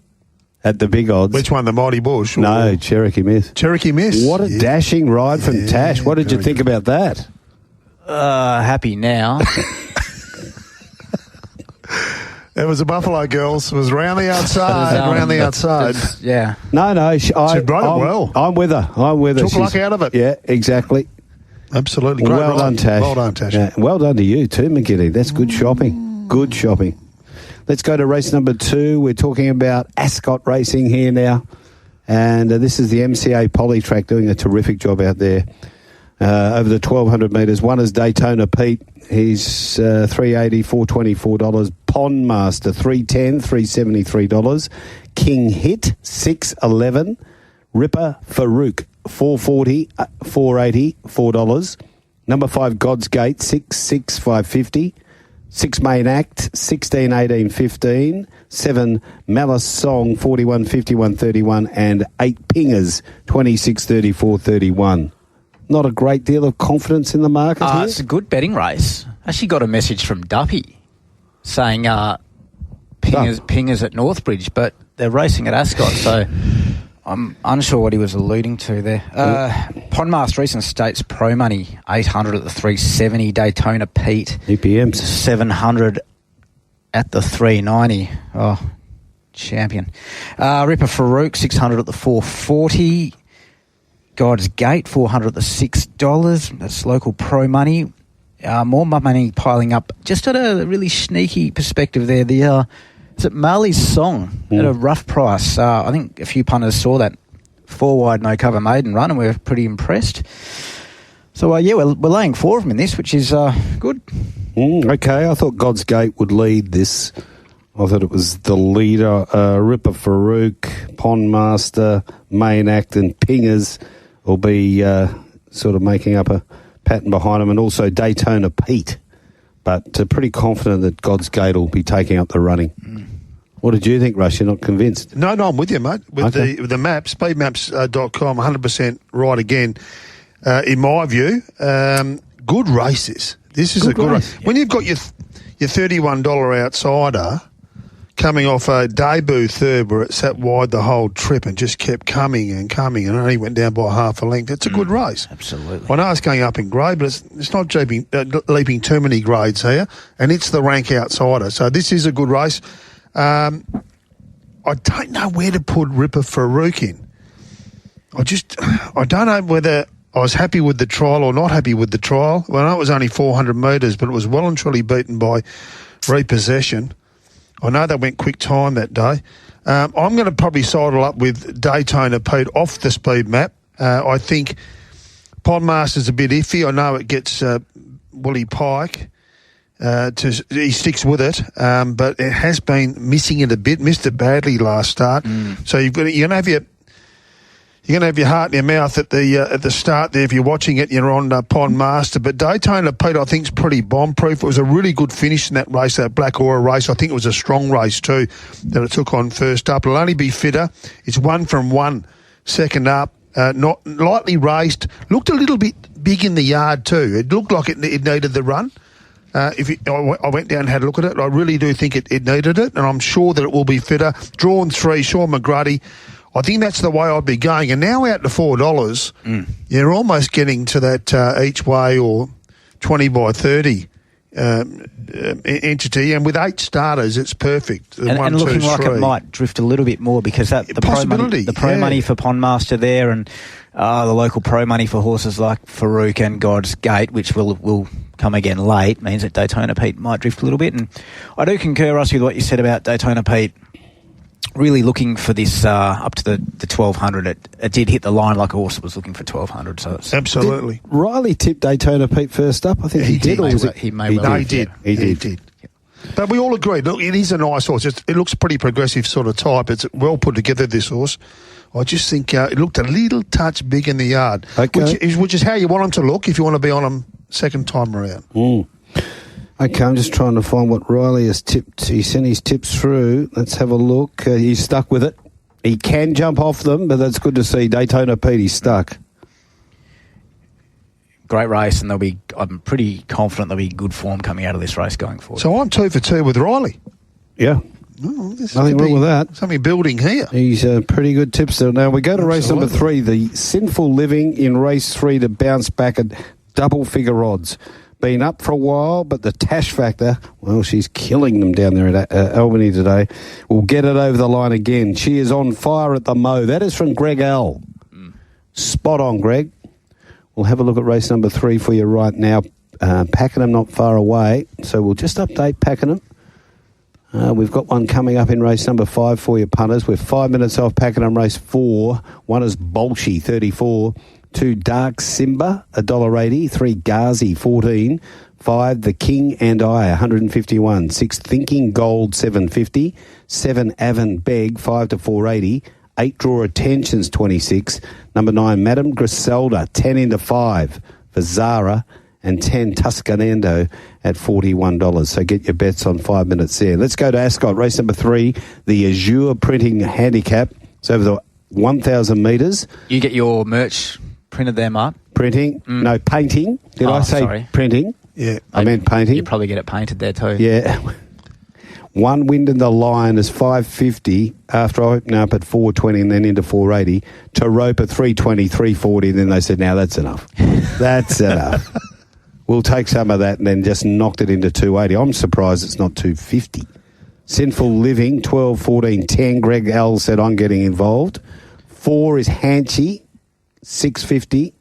At the big odds. Which one, the Mighty Bush? No, Cherokee Miss. Cherokee Miss. What a dashing ride from Tash. What did you think about that? Happy now. It was the Buffalo Girls. It was round the outside. Yeah. No. She rode it well. I'm with her. Took luck out of it. Yeah, exactly. Absolutely. Well, Great well done, Tash. Well done, Tash. Yeah, well done to you too, McGinnity. That's good shopping. Good shopping. Let's go to race number 2. We're talking about Ascot racing here now. And this is the MCA Polytrack doing a terrific job out there. Over the 1,200 metres. One is Daytona Pete. He's $3.80, $424. Pond Master, $3.10, $373. King Hit, $6.11. Ripper Farouk, $4.40, $4.80, $4. Number 5, God's Gate, $6, $5.50. 6 Main Act, 16, 18, 15. 7 Malice Song, 41, 51, 31. And 8 Pingers, 26, 34, 31. Not a great deal of confidence in the market here? It's a good betting race. Actually got a message from Duppy saying pingers at Northbridge, but they're racing at Ascot, so I'm unsure what he was alluding to there. Pondmaster Recent States Pro Money, 800 at the 370. Daytona Pete, EPMs 700 at the 390. Oh, champion. Ripper Farouk, 600 at the 440. God's Gate, $400 at the $6. That's local pro money. More money piling up. Just at a really sneaky perspective there. Is it Marley's Song at a rough price? I think a few punters saw that 4 wide no cover maiden run and we were pretty impressed. So, we're laying 4 of them in this, which is good. Okay, I thought God's Gate would lead this. I thought it was the leader. Ripper Farouk, Pond Master, Main Act and Pingers will be sort of making up a pattern behind them, and also Daytona Pete. But pretty confident that God's Gate will be taking up the running. What did you think, Rush? You're not convinced? No, I'm with you, mate. With the maps, speedmaps.com, 100% right again. In my view, good races. This is a good race. When you've got your $31 outsider coming off a debut third where it sat wide the whole trip and just kept coming and only went down by half a length, it's a good race. Absolutely. I know it's going up in grade, but it's not leaping too many grades here, and it's the rank outsider. So this is a good race. I don't know where to put Ripper Farouk in. I don't know whether I was happy with the trial or not happy with the trial. Well, I know it was only 400 metres, but it was well and truly beaten by repossession. I know they went quick time that day. I'm going to probably sidle up with Daytona Pete off the speed map. I think Pondmaster's a bit iffy. I know it gets Willie Pike. He sticks with it, but it has been missing it a bit. Missed it badly last start. So you're going to have your heart in your mouth at the start there if you're watching it. You're on Pond Master, but Daytona Pete I think is pretty bomb-proof. It was a really good finish in that race, that Black Aura race. I think it was a strong race too that it took on first up. It'll only be fitter. It's 1 from 1 second up. Not lightly raced. Looked a little bit big in the yard too. It looked like it needed the run. I went down and had a look at it. I really do think it needed it, and I'm sure that it will be fitter. Drawn 3, Sean McGrady. I think that's the way I'd be going. And now out to $4, you're almost getting to that each way or 20 by 30 entity. And with 8 starters, it's perfect. And looking like it might drift a little bit more because the pro money for Pondmaster there and the local pro money for horses like Farouk and God's Gate, which will come again late, means that Daytona Pete might drift a little bit. And I do concur, Rusty, with what you said about Daytona Pete. Really looking for this up to the 1200. It did hit the line like a horse that was looking for 1200. So absolutely. Did Riley tipped Daytona Pete first up? I think he did. He did. But we all agree. Look, it is a nice horse. It looks pretty progressive sort of type. It's well put together, this horse. I just think it looked a little touch big in the yard, which is how you want him to look if you want to be on him second time around. Okay, I'm just trying to find what Riley has tipped. He sent his tips through. Let's have a look. He's stuck with it. He can jump off them, but that's good to see. Daytona Pete, he's stuck. Great race, and I'm pretty confident there'll be good form coming out of this race going forward. So I'm 2 for 2 with Riley. Yeah. Nothing wrong with that. Something building here. He's a pretty good tipster. Now we go to race number 3, the Sinful Living in race 3 to bounce back at double-figure odds. Been up for a while, but the Tash factor, well, she's killing them down there at Albany today. We'll get it over the line again. She is on fire at the Mo. That is from Greg L. Spot on, Greg. We'll have a look at race number 3 for you right now. Pakenham not far away, so we'll just update Pakenham. We've got one coming up in race number 5 for you, punters. We're 5 minutes off Pakenham race 4. One is Bolshe, 34. 2 Dark Simba, $1.80. 3 Ghazi, 14. 5 The King and I, 151. 6 Thinking Gold, 750. 7 Avon Beg, 5 to 480. 8 Draw Attentions, 26. Number 9 Madame Griselda, 10 into 5 for Zara. And 10 Tuscanando at $41. So get your bets on 5 minutes there. Let's go to Ascot, race number 3, the Azure Printing Handicap. It's over the 1,000 metres. You get your merch printed there, Mark? Printing? No, painting. Did I say sorry. Printing? Yeah. I meant painting. You probably get it painted there too. Yeah. One Wind in the Line is $5.50 after I opened up at $4.20 and then into $4.80. To rope at $3.20, $3.40. Then they said, now that's enough. That's enough. We'll take some of that and then just knocked it into $2.80. I'm surprised it's not $2.50. Sinful Living, 12, 14, 10. Greg L said I'm getting involved. 4 is Hanchy, $6.50.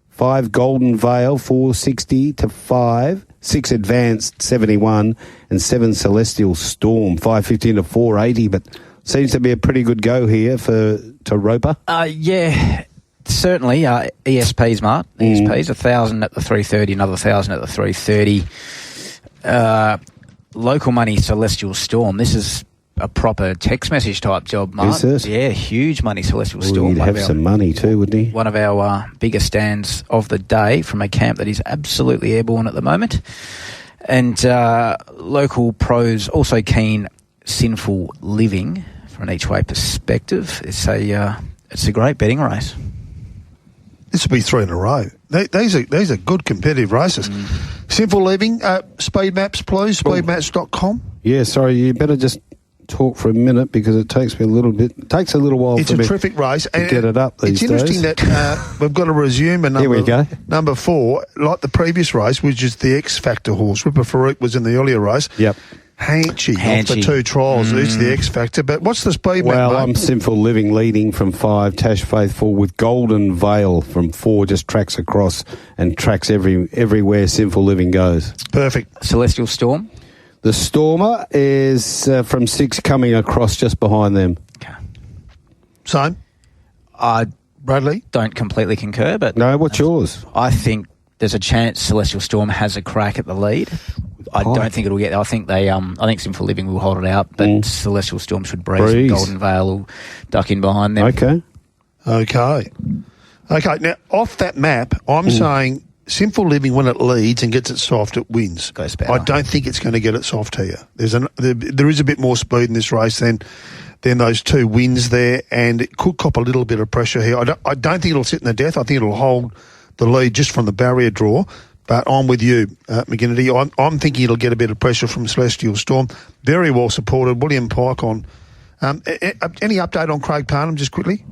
5 Golden Veil, $4.60 to 5. 6 Advanced, $71. And 7 Celestial Storm, $5.50 to $4.80. But seems to be a pretty good go here to Roper. Yeah. Certainly, ESPs, Mart. ESPs, 1,000 at the 3:30, another 1,000 at the 3:30. Local money, Celestial Storm. This is a proper text message type job, Mart. Is it? Yeah, huge money, Celestial Storm. He'd have some money too, wouldn't he? One of our bigger stands of the day from a camp that is absolutely airborne at the moment. And local pros also keen. Sinful Living from an each-way perspective. It's a great betting race. This will be 3 in a row. These are good competitive races. Sinful Living, speed maps, please, speedmaps.com. Yeah, sorry, you better just talk for a minute because it takes me a little while. It's a terrific race. To get it up these days. It's interesting that we've got to resume a number. Here we go. Number 4, like the previous race, which is the X Factor horse. Ripper Farouk was in the earlier race. Yep. Hanchy off the 2 trials. It's the X Factor. But what's the speed map, Well, mate? I'm Sinful Living leading from 5, Tash Faithful with Golden Veil from 4, just tracks across and tracks everywhere Sinful Living goes. Perfect. Celestial Storm? The Stormer is from 6 coming across just behind them. Okay. Same? Bradley? Don't completely concur, but... No, what's yours? I think there's a chance Celestial Storm has a crack at the lead. I don't think it'll get there. I think I think Sinful Living will hold it out, but Celestial Storm should breeze. Golden Veil will duck in behind them. Okay. Now, off that map, I'm saying Sinful Living, when it leads and gets it soft, it wins. I don't think it's going to get it soft here. There is a bit more speed in this race than those 2 wins there, and it could cop a little bit of pressure here. I don't think it'll sit in the death. I think it'll hold the lead just from the barrier draw. But I'm with you, McGinnity. I'm thinking it'll get a bit of pressure from Celestial Storm. Very well supported. William Pike on. Any update on Craig Parnham, just quickly?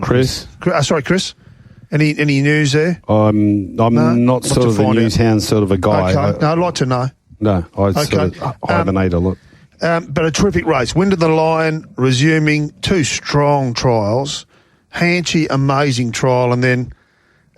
Chris? Sorry, Chris. Any news there? I'm not sort of a news hound sort of a guy. Okay. No, I'd like to know. No, I sort of hibernate a lot. But a terrific race. Wind of the Lion resuming. 2 strong trials. Hanchy, amazing trial, and then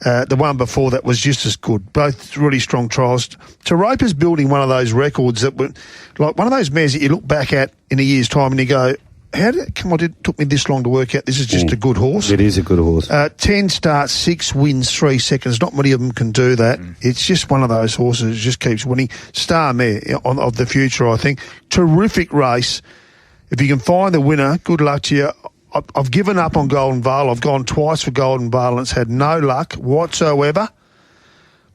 the one before that was just as good. Both really strong trials. TABradio's building one of those records that were like one of those mares that you look back at in a year's time and you go, it took me this long to work out this is just a good horse. It is a good horse. 10 starts, 6 wins, 3 seconds. Not many of them can do that. It's just one of those horses that just keeps winning. Star mare of the future, I think. Terrific race. If you can find the winner, good luck to you. I've given up on Golden Veil. I've gone twice for Golden Veil and it's had no luck whatsoever.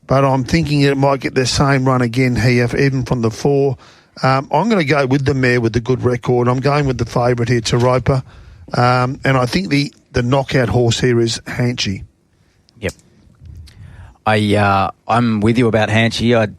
But I'm thinking it might get the same run again here, even from the 4. I'm going to go with the mare with the good record. I'm going with the favourite here, Taropa. And I think the knockout horse here is Hanchy. Yep. I'm with you about Hanchy. I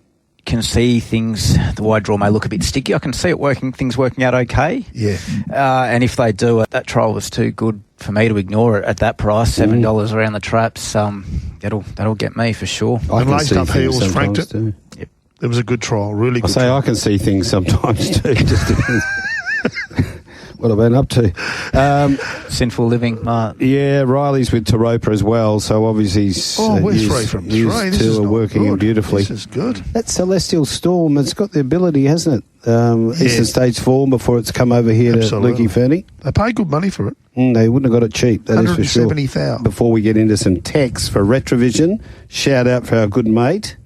can see things, the wide draw may look a bit sticky. I can see things working out okay. Yeah. And if they do it, that trial was too good for me to ignore it at that price, $7 around the traps. That'll get me for sure. I can laced up heels, franked it. Too. Yep. It was a good trial, really good. I can see things sometimes too. Just depends. What I've been up to. Sinful Living, Mark. Yeah, Riley's with Taropa as well, so obviously he's we're 3 from 3. These two are working in beautifully. This is good. That Celestial Storm, it's got the ability, hasn't it? Eastern Stage form before it's come over here to Lukey Fernie. They pay good money for it. They wouldn't have got it cheap, that is for sure. $170,000. Before we get into some texts for Retrovision, shout out for our good mate,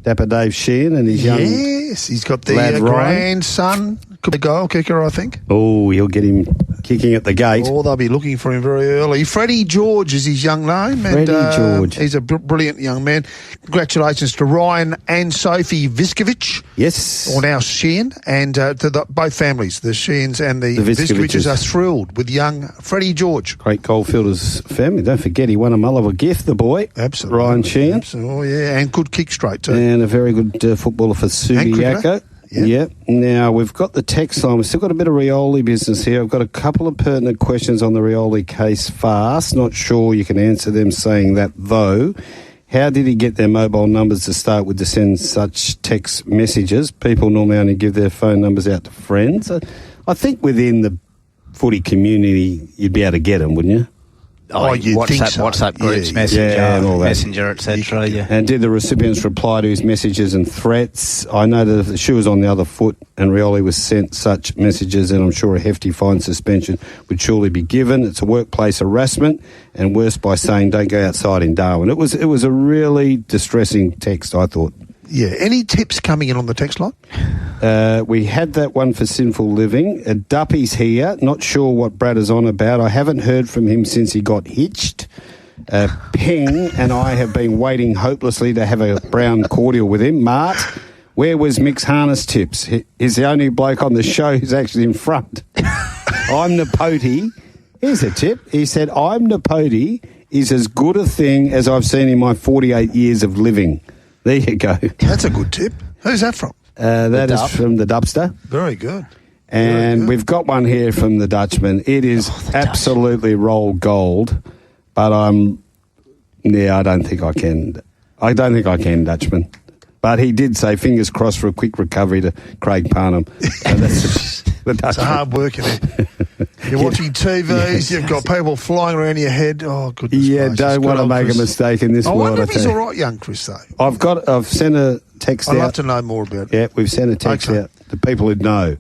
Dapper Dave Sheehan and his young... Yes, he's got the grandson. Could be a goal kicker, I think. Oh, he'll get him kicking at the gate. Oh, they'll be looking for him very early. Freddie George is his young name. Freddie George. He's a brilliant young man. Congratulations to Ryan and Sophie Viskovich. Yes. Or now Sheehan. And to both families, the Sheehans and the Viskoviches are thrilled with young Freddie George. Great Goldfielders family. Don't forget, he won a Mull gift, the boy. Absolutely. Ryan Sheehan. Absolutely, yeah. And good kick straight, too. And a very good footballer for Subiaco. Yep. Now, we've got the text line. We've still got a bit of Rioli business here. I've got a couple of pertinent questions on the Rioli case fast. Not sure you can answer them saying that, though. How did he get their mobile numbers to start with to send such text messages? People normally only give their phone numbers out to friends. I think within the footy community, you'd be able to get them, wouldn't you? WhatsApp groups, Messenger, etc. Yeah. And did the recipients reply to his messages and threats? I know that if the shoe was on the other foot and Rioli was sent such messages, and I'm sure a hefty fine suspension would surely be given. It's a workplace harassment, and worse by saying don't go outside in Darwin. It was a really distressing text, I thought. Yeah. Any tips coming in on the text line? We had that one for Sinful Living. Duppy's here. Not sure what Brad is on about. I haven't heard from him since he got hitched. Peng and I have been waiting hopelessly to have a brown cordial with him. Mart, where was Mick's harness tips? He's the only bloke on the show who's actually in front. I'm Napote. Here's a tip. He said, I'm Napote is as good a thing as I've seen in my 48 years of living. There you go. That's a good tip. Who's that from? That is from the Dubster. Very good. And we've got one here from the Dutchman. It is absolutely roll gold, but I don't think I can. I don't think I can, Dutchman. But he did say fingers crossed for a quick recovery to Craig Parnham. So that's it's hard work in it. You're watching TVs, you've got people flying around your head. Oh, goodness gracious. Don't want to make a mistake in this world. I wonder if he's all right, young Chris, though. I've sent a text out. I'd love to know more about it. Yeah, we've sent a text out to people who know.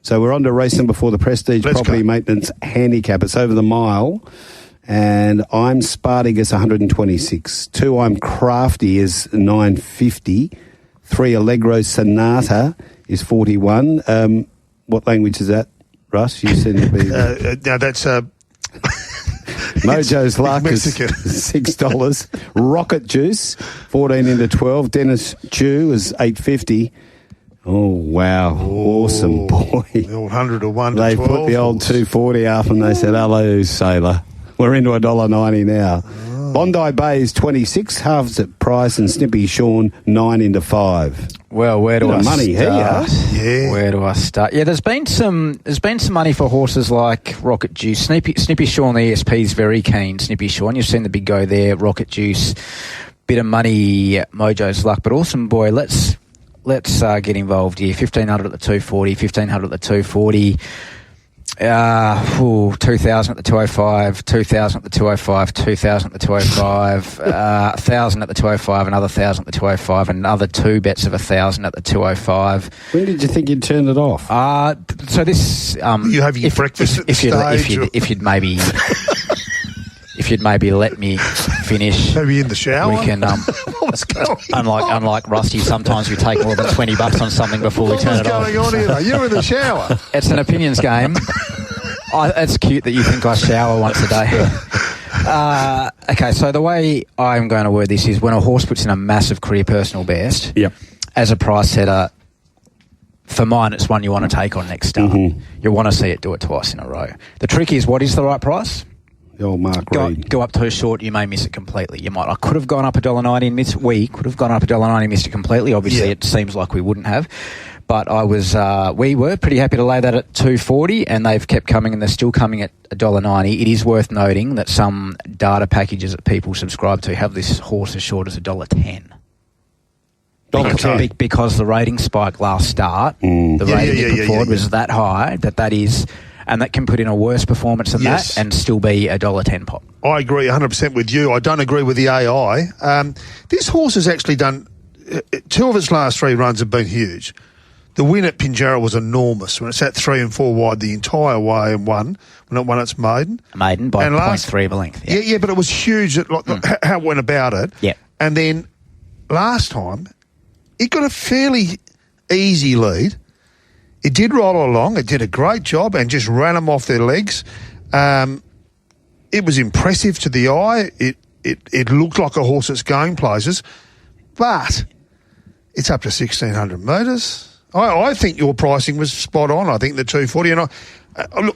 So we're on to race number 4, the Prestige Property Maintenance Handicap. It's over the mile. And I'm Spartacus 126. 2, I'm Crafty is 950. 3, Allegro Sonata is 41. What language is that, Russ? You said it'd be... no, that's... Mojo's Luck is $6. Rocket Juice, 14 into 12. Dennis Chew is $8.50. Oh, wow. Awesome, boy. The old 100 to 1 to 12. They put the old 240 up and they said, hello, sailor. We're into $1.90 now. Oh. Bondi Bay is 26, halves at price, and Snippy Sean 9 into 5. Well, where do I money start? Here. Yeah. Where do I start? Yeah, there's been some money for horses like Rocket Juice. Snippy Sean, the ESP is very keen. Snippy Sean, you've seen the big go there. Rocket Juice, bit of money, Mojo's Luck, but awesome boy. Let's get involved here. 1,500 at the 240, 1,500 at the 240. 2,000 at the 205, 2,000 at the 205, 2,000 at the 205, 1,000 at the 205, another 1,000 at the 205, another 2 bets of 1,000 at the 205. When did you think you'd turn it off? So this you have your breakfast at the stage. If you'd maybe let me finish. Maybe in the shower. We can. Unlike Rusty, sometimes we take more than $20 on something before we turn it off. What's going on here? You're in the shower. It's an opinions game. It's cute that you think I shower once a day. Okay, so the way I'm going to word this is when a horse puts in a massive career personal best. Yep. As a price setter, for mine, it's one you want to take on next start. Mm-hmm. You want to see it do it twice in a row. The trick is, what is the right price? The old Mark Reed. Go up too short, you may miss it completely. I could have gone up $1.90 and missed it. We could have gone up $1.90 and missed it completely. Obviously, It seems like we wouldn't have. But we were pretty happy to lay that at $2.40, and they've kept coming, and they're still coming at $1.90. It is worth noting that some data packages that people subscribe to have this horse as short as $1.10. Because the rating spike last start, the rating put forward was that high that is... And that can put in a worse performance than that and still be $1.10 pop. I agree 100% with you. I don't agree with the AI. This horse has actually done... 2 of its last 3 runs have been huge. The win at Pinjarra was enormous when it sat 3 and 4 wide the entire way and won when it won its maiden. Maiden by 0.3 of a length. Yeah, but it was huge how it went about it. Yeah. And then last time, it got a fairly easy lead. It did roll along. It did a great job and just ran them off their legs. It was impressive to the eye. It looked like a horse that's going places, but it's up to 1,600 metres. I think your pricing was spot on. I think the 240, and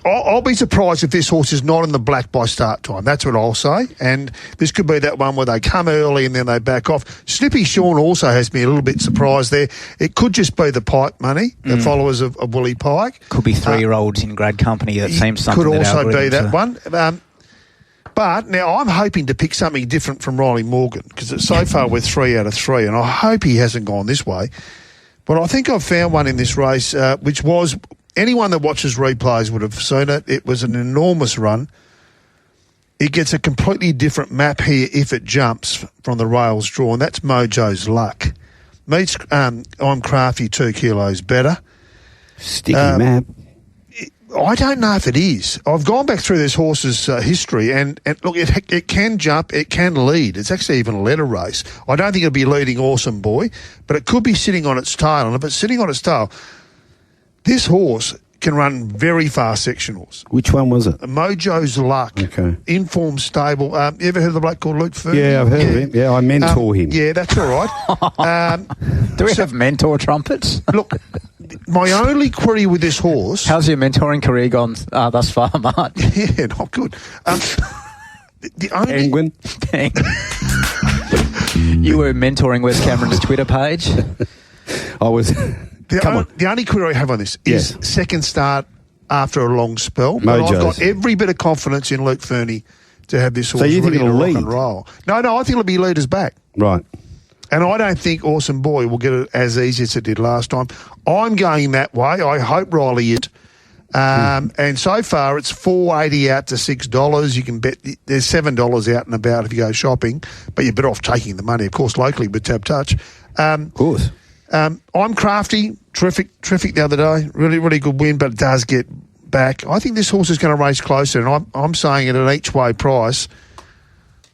I'll be surprised if this horse is not in the black by start time. That's what I'll say. And this could be that one where they come early and then they back off. Snippy Sean also has me a little bit surprised there. It could just be the Pike money, the followers of Willie Pike. Could be 3-year-olds in grad company. That seems something. Could also be that one. But now I'm hoping to pick something different from Riley Morgan because so far we're 3 out of 3, and I hope he hasn't gone this way. But I think I've found one in this race, which was... Anyone that watches replays would have seen it. It was an enormous run. it gets a completely different map here if it jumps from the rails drawn. That's Mojo's Luck. Meets I'm Crafty 2 kilos better. Sticky map. I don't know if it is. I've gone back through this horse's history, and look, it can jump, it can lead. It's actually even led a race. I don't think it'll be leading Awesome Boy, but it could be sitting on its tail. And if it's sitting on its tail, this horse can run very fast sectionals. Which one was it? Mojo's Luck. Okay. Informed stable. You ever heard of the bloke called Luke Fernie? Yeah, I've heard of him. Yeah, I mentor him. Yeah, that's all right. Do we have mentor trumpets? Look, my only query with this horse... How's your mentoring career gone thus far, Mart? Yeah, not good. The only... Penguin. You were mentoring Wes Cameron's Twitter page? I was... The only query I have on this is second start after a long spell. But I've got every bit of confidence in Luke Fernie to have this horse ready to rock and roll. No, I think it'll be leaders back. Right. And I don't think Awesome Boy will get it as easy as it did last time. I'm going that way. I hope Riley is. And so far, it's $4.80 out to $6. You can bet there's $7 out and about if you go shopping, but you're better off taking the money, of course, locally with Tab Touch. Of course. I'm Crafty. Terrific the other day. Really, really good win, but it does get back. I think this horse is going to race closer, and I'm saying at an each-way price,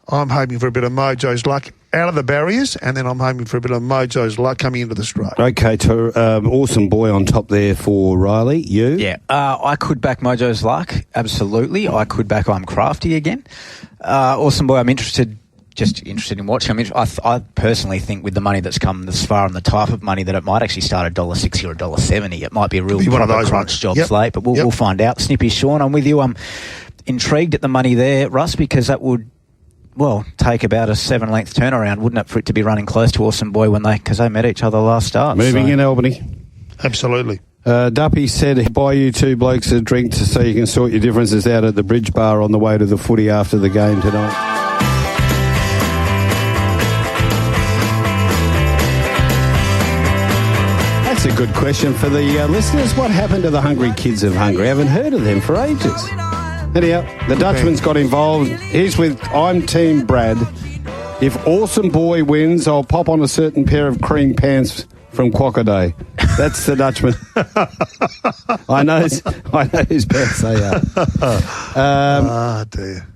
I'm hoping for a bit of Mojo's Luck out of the barriers, and then I'm hoping for a bit of Mojo's Luck coming into the straight. Okay, Awesome Boy on top there for Riley. You? Yeah, I could back Mojo's Luck, absolutely. I could back I'm Crafty again. Awesome Boy, I'm interested in watching. I personally think with the money that's come this far and the type of money that it might actually start $1.60 or $1.70. It might be a real one of those crunch jobs late, but we'll find out. Snippy Sean, I'm with you. I'm intrigued at the money there, Russ, because that would take about a 7-length turnaround, wouldn't it, for it to be running close to Awesome Boy because they met each other last start. Moving in Albany. Absolutely. Duppy said he'll buy you two blokes a drink so you can sort your differences out at the Bridge Bar on the way to the footy after the game tonight. That's a good question for the listeners. What happened to the Hungry Kids of Hungary? I haven't heard of them for ages. Anyhow, the Dutchman's got involved. He's with I'm Team Brad. If Awesome Boy wins, I'll pop on a certain pair of cream pants from Quackaday. That's the Dutchman. I know whose pants they are. Dear.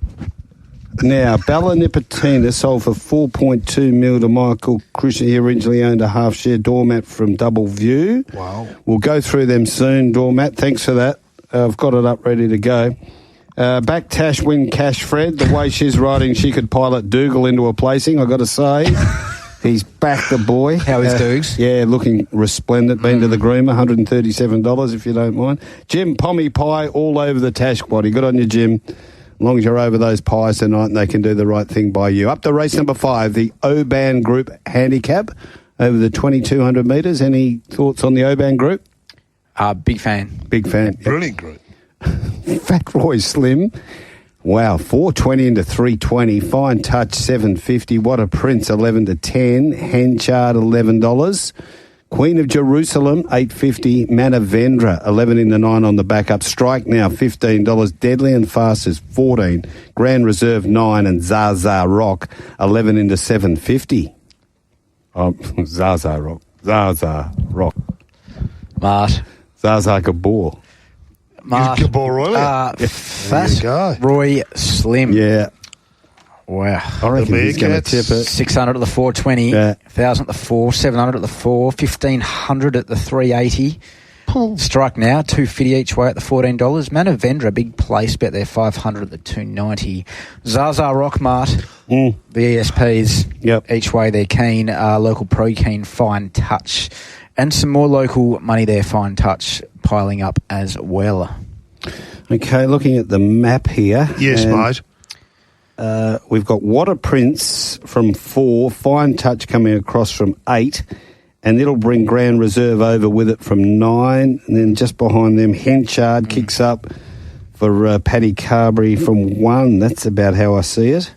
Now, Ballanipatina sold for $4.2 million to Michael Christian. He originally owned a half-share. Doormat from Double View. Wow. We'll go through them soon, Doormat. Thanks for that. I've got it up ready to go. Back Tash win cash, Fred. The way she's riding, she could pilot Dougal into a placing, I've got to say. He's back the boy. How is Dougs? Yeah, looking resplendent. Been to the groomer, $137 if you don't mind. Jim, Pommy Pie all over the Tash body. Good on you, Jim. As long as you're over those pies tonight and they can do the right thing by you. Up to race number 5, the Oban Group Handicap over the 2,200 metres. Any thoughts on the Oban Group? Big fan. Big fan. Brilliant group. Fat Roy Slim. Wow, 420 into 320. Fine Touch, 750. What a Prince, 11 to 10. Henchard, $11. Queen of Jerusalem, $8.50. Manavendra, 11 into 9 on the backup. Strike Now, $15. Deadly and Fast is $14. Grand Reserve, $9. And Zaza Rock, 11 into $7.50. Oh, Zaza Rock. Mart. Zaza Gabor. Mart. Gabor Roy. Fat Roy Slim. Yeah. Wow. I reckon he's going to tip it. 600 at the 420, 1,000 at the 4, 700 at the 4, 1,500 at the 380. Strike Now, $2.50 each way at the $14. Manavendra, big place bet there, 500 at the 290. Zaza Rock Mart, the ESPs, each way they're keen. Local pro keen, Fine Touch. And some more local money there, Fine Touch, piling up as well. Okay, looking at the map here. Yes, mate. We've got What a Prince from 4, Fine Touch coming across from 8, and it'll bring Grand Reserve over with it from 9, and then just behind them, Henchard kicks up for Paddy Carberry from 1. That's about how I see it.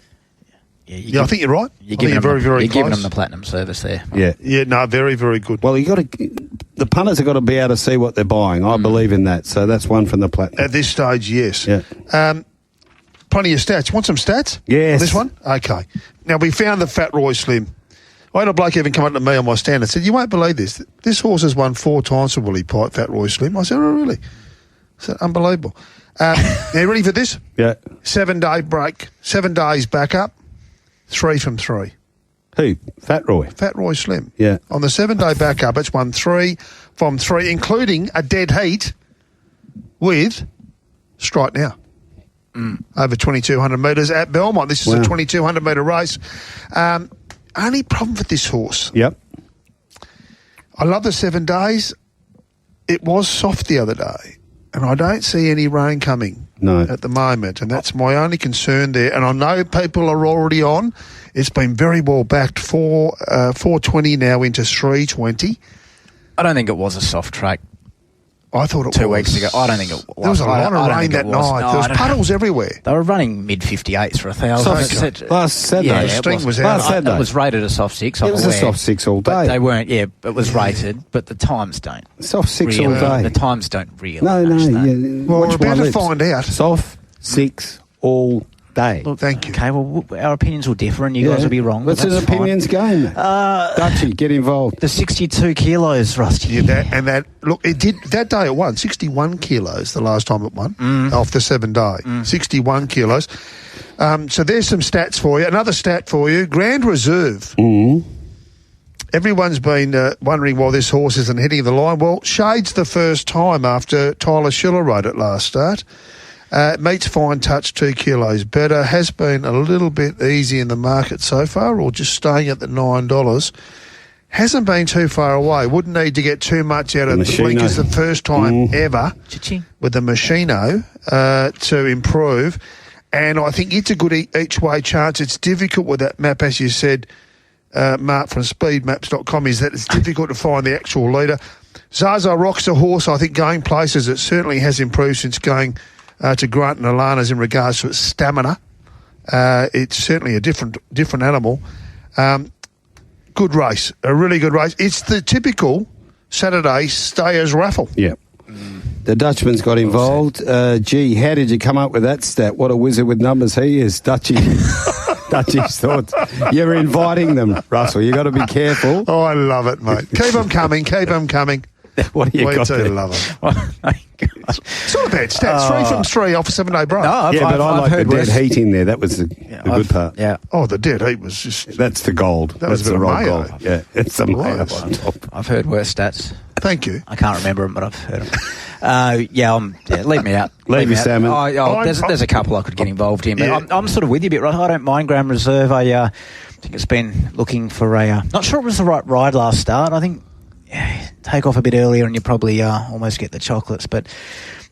Yeah, I think you're right. You're giving them the platinum service there. Yeah. No, very, very good. Well, the punters have got to be able to see what they're buying. I believe in that, so that's one from the platinum. At this stage, yes. Yeah. plenty of stats. Want some stats? Yes. This one? Okay. Now, we found the Fat Roy Slim. I had a bloke even come up to me on my stand and said, you won't believe this. This horse has won 4 times for Willie Pike, Fat Roy Slim. I said, oh, really? I said, unbelievable. Now, you ready for this? Yeah. 7-day break. 7 days back up. 3 from 3. Who? Fat Roy? Fat Roy Slim. Yeah. On the 7-day back up, it's won 3 from 3, including a dead heat with Strike Now. Over 2,200 metres at Belmont. This is a 2,200 metre race. Only problem with this horse. Yep. I love the 7 days. It was soft the other day, and I don't see any rain coming at the moment, and that's my only concern there. And I know people are already on. It's been very well backed, 420 now into 320. I don't think it was a soft track. I thought it was. 2 weeks ago. I don't think it was. There was a lot of rain that night. No, there was puddles everywhere. They were running mid-58s for 1,000. Last Saturday. Yeah, the string was out. Last Saturday. It was rated a soft 6. It was a soft 6 all day. But they weren't, it was rated, but the times don't. Soft 6 really, all day. The times don't really. No. Yeah. Well, we're about to find out. Soft 6 all day. Look, thank you. Okay, well, our opinions will differ and you guys will be wrong. What's his opinions game? Dutchie, get involved. The 62 kilos, Rusty. Yeah, look, it did, that day it won 61 kilos the last time it won off the 7-day. 61 kilos. So there's some stats for you. Another stat for you, Grand Reserve. Everyone's been wondering why this horse isn't hitting the line. Well, Shade's the first time after Tyler Schiller rode it last start. Meets Fine Touch 2 kilos better. Has been a little bit easy in the market so far, or just staying at the $9. Hasn't been too far away. Wouldn't need to get too much out of the blinkers the first time ever with the Machino to improve. And I think it's a good each-way chance. It's difficult with that map, as you said, Mark from speedmaps.com, is that it's difficult to find the actual leader. Zaza Rock's a horse, I think, going places. It certainly has improved since going to Grant and Alana's in regards to its stamina. It's certainly a different animal. Good race, a really good race. It's the typical Saturday stayers raffle. Yeah. The Dutchman's got involved. Gee, how did you come up with that stat? What a wizard with numbers he is, Dutchie. Dutchie's thoughts. You're inviting them, Russell. You got to be careful. Oh, I love it, mate. Keep them coming. Keep them coming. What do you got there? Love it. It's not a bad stat. 3 from 3 off a 7-day break. No, I like the dead heat in there. That was the good part. Yeah. Oh, the dead heat was just... That's the gold. That's the raw gold. Yeah, it's the mayo on top. I've heard worse stats. Thank you. I can't remember them, but I've heard them. Leave me out. Leave you, Salmon. There's a couple I could get involved in. But I'm sort of with you a bit, right? I don't mind Grand Reserve. I think it's been looking for not sure it was the right ride last start. I think take off a bit earlier and you probably almost get the chocolates. But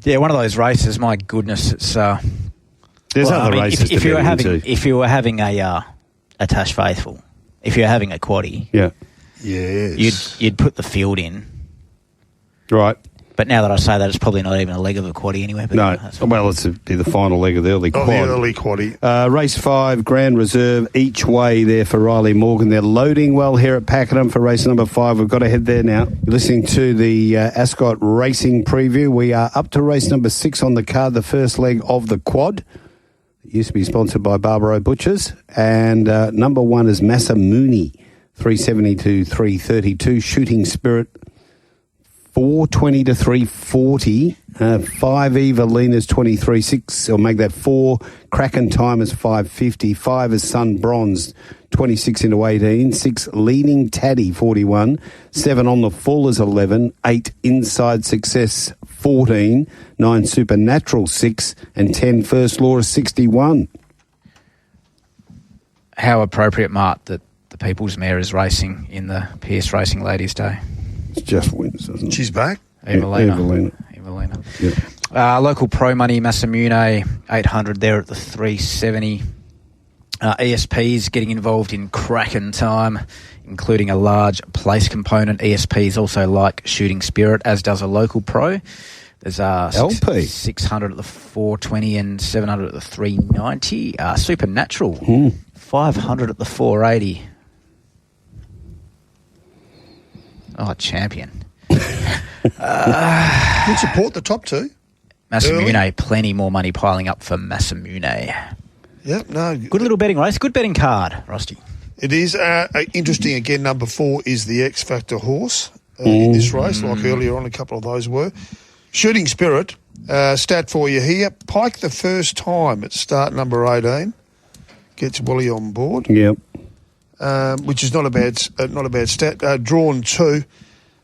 yeah, one of those races, my goodness, it's there's other races if you were having a Tash Faithful, if you're having a quaddie, you'd put the field in, right? But now that I say that, it's probably not even a leg of a quaddie anyway. But no, well, it's the final leg of the early quad. The early quaddie. Race 5, Grand Reserve, each way there for Riley Morgan. They're loading well here at Pakenham for race number 5. We've got to head there now. You're listening to the Ascot Racing Preview. We are up to race number 6 on the card, the first leg of the quad. It used to be sponsored by Barbaro Butchers. And number 1 is Massa Mooney, 370 to 332. Shooting Spirit, 420 to 340. 5 Evelinas 23.6. I'll make that 4. Kraken Time is 550. 5 is Sun Bronze 26 into 18. 6 Leading Taddy 41. 7 On the Full is 11. 8 Inside Success 14. 9 Supernatural 6. And 10 First Law is 61. How appropriate, Mart, that the People's Mare is racing in the Pierce Racing Ladies' Day. It's just wins, doesn't it? She's back. Evelina. Yep. Local Pro Money, Massamune, 800 there at the 370. ESP's getting involved in Kraken Time, including a large place component. ESP's also like Shooting Spirit, as does a local pro. There's LP 600 at the 420 and 700 at the 390. Supernatural, 500 at the 480. Oh, champion. Would support the top 2. Masamune, plenty more money piling up for Masamune. Yep, no. Good little betting race, good betting card, Rusty. It is interesting. Again, number 4 is the X Factor horse in this race, like earlier on, a couple of those were. Shooting Spirit, stat for you here. Pike the first time at start number 18. Gets Willie on board. Yep. Which is not a bad stat. Drawn 2.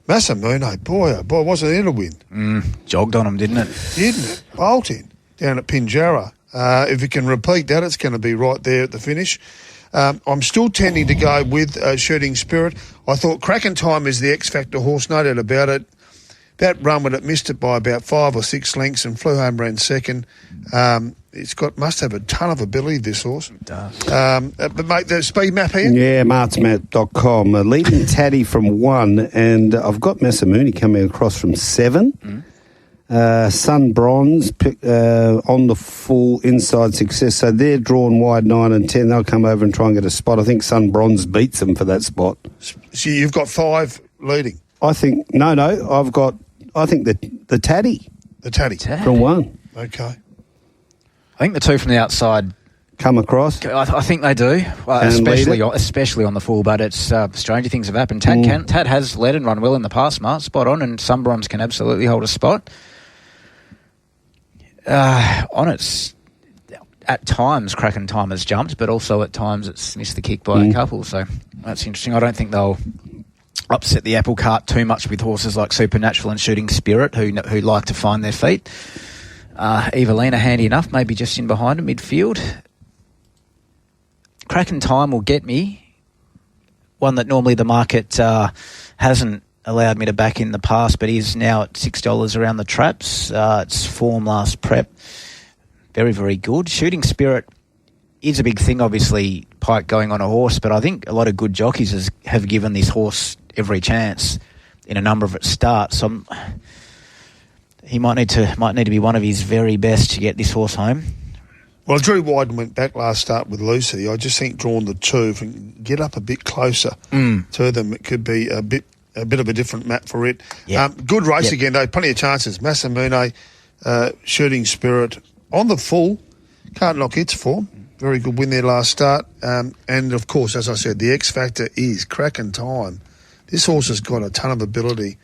Masamune, boy, oh boy, wasn't it a win? Jogged on him, didn't it? Didn't it? Bolting down at Pinjarra. If it can repeat that, it's going to be right there at the finish. I'm still tending to go with Shooting Spirit. I thought Cracking Time is the X Factor horse, no doubt about it. That run when it missed it by about 5 or 6 lengths and flew home, ran second. Must have a ton of ability, this horse. It does. But mate, the speed map here? Yeah, martsmap.com. Leading Taddy from 1, and I've got Masamune coming across from 7. Sun Bronze on the full inside success. So they're drawn wide 9 and 10. They'll come over and try and get a spot. I think Sun Bronze beats them for that spot. So you've got 5 leading? I think, I think the Taddy. The Taddy. From 1. Okay. I think the 2 from the outside come across. I think they do, especially on the full. But it's stranger things have happened. Tad has led and run well in the past, Smart, spot on, and Sunbronze can absolutely hold a spot. On its, at times, Cracking Time has jumped, but also at times it's missed the kick by a couple. So that's interesting. I don't think they'll upset the apple cart too much with horses like Supernatural and Shooting Spirit, who like to find their feet. Evelina handy enough, maybe just in behind him, midfield. Cracking Time will get me. One that normally the market hasn't allowed me to back in the past, but is now at $6 around the traps. Its form last prep, very, very good. Shooting Spirit is a big thing, obviously, Pike going on a horse, but I think a lot of good jockeys have given this horse every chance in a number of its starts. So he might need to be one of his very best to get this horse home. Well, Drew Wyden went back last start with Lucy. I just think drawn the 2, if we can get up a bit closer to them, it could be a bit of a different map for it. Yep. Good race again, though. Plenty of chances. Masamune, Shooting Spirit on the full. Can't knock its form. Very good win there last start. And, of course, as I said, the X Factor is Cracking Time. This horse has got a ton of ability.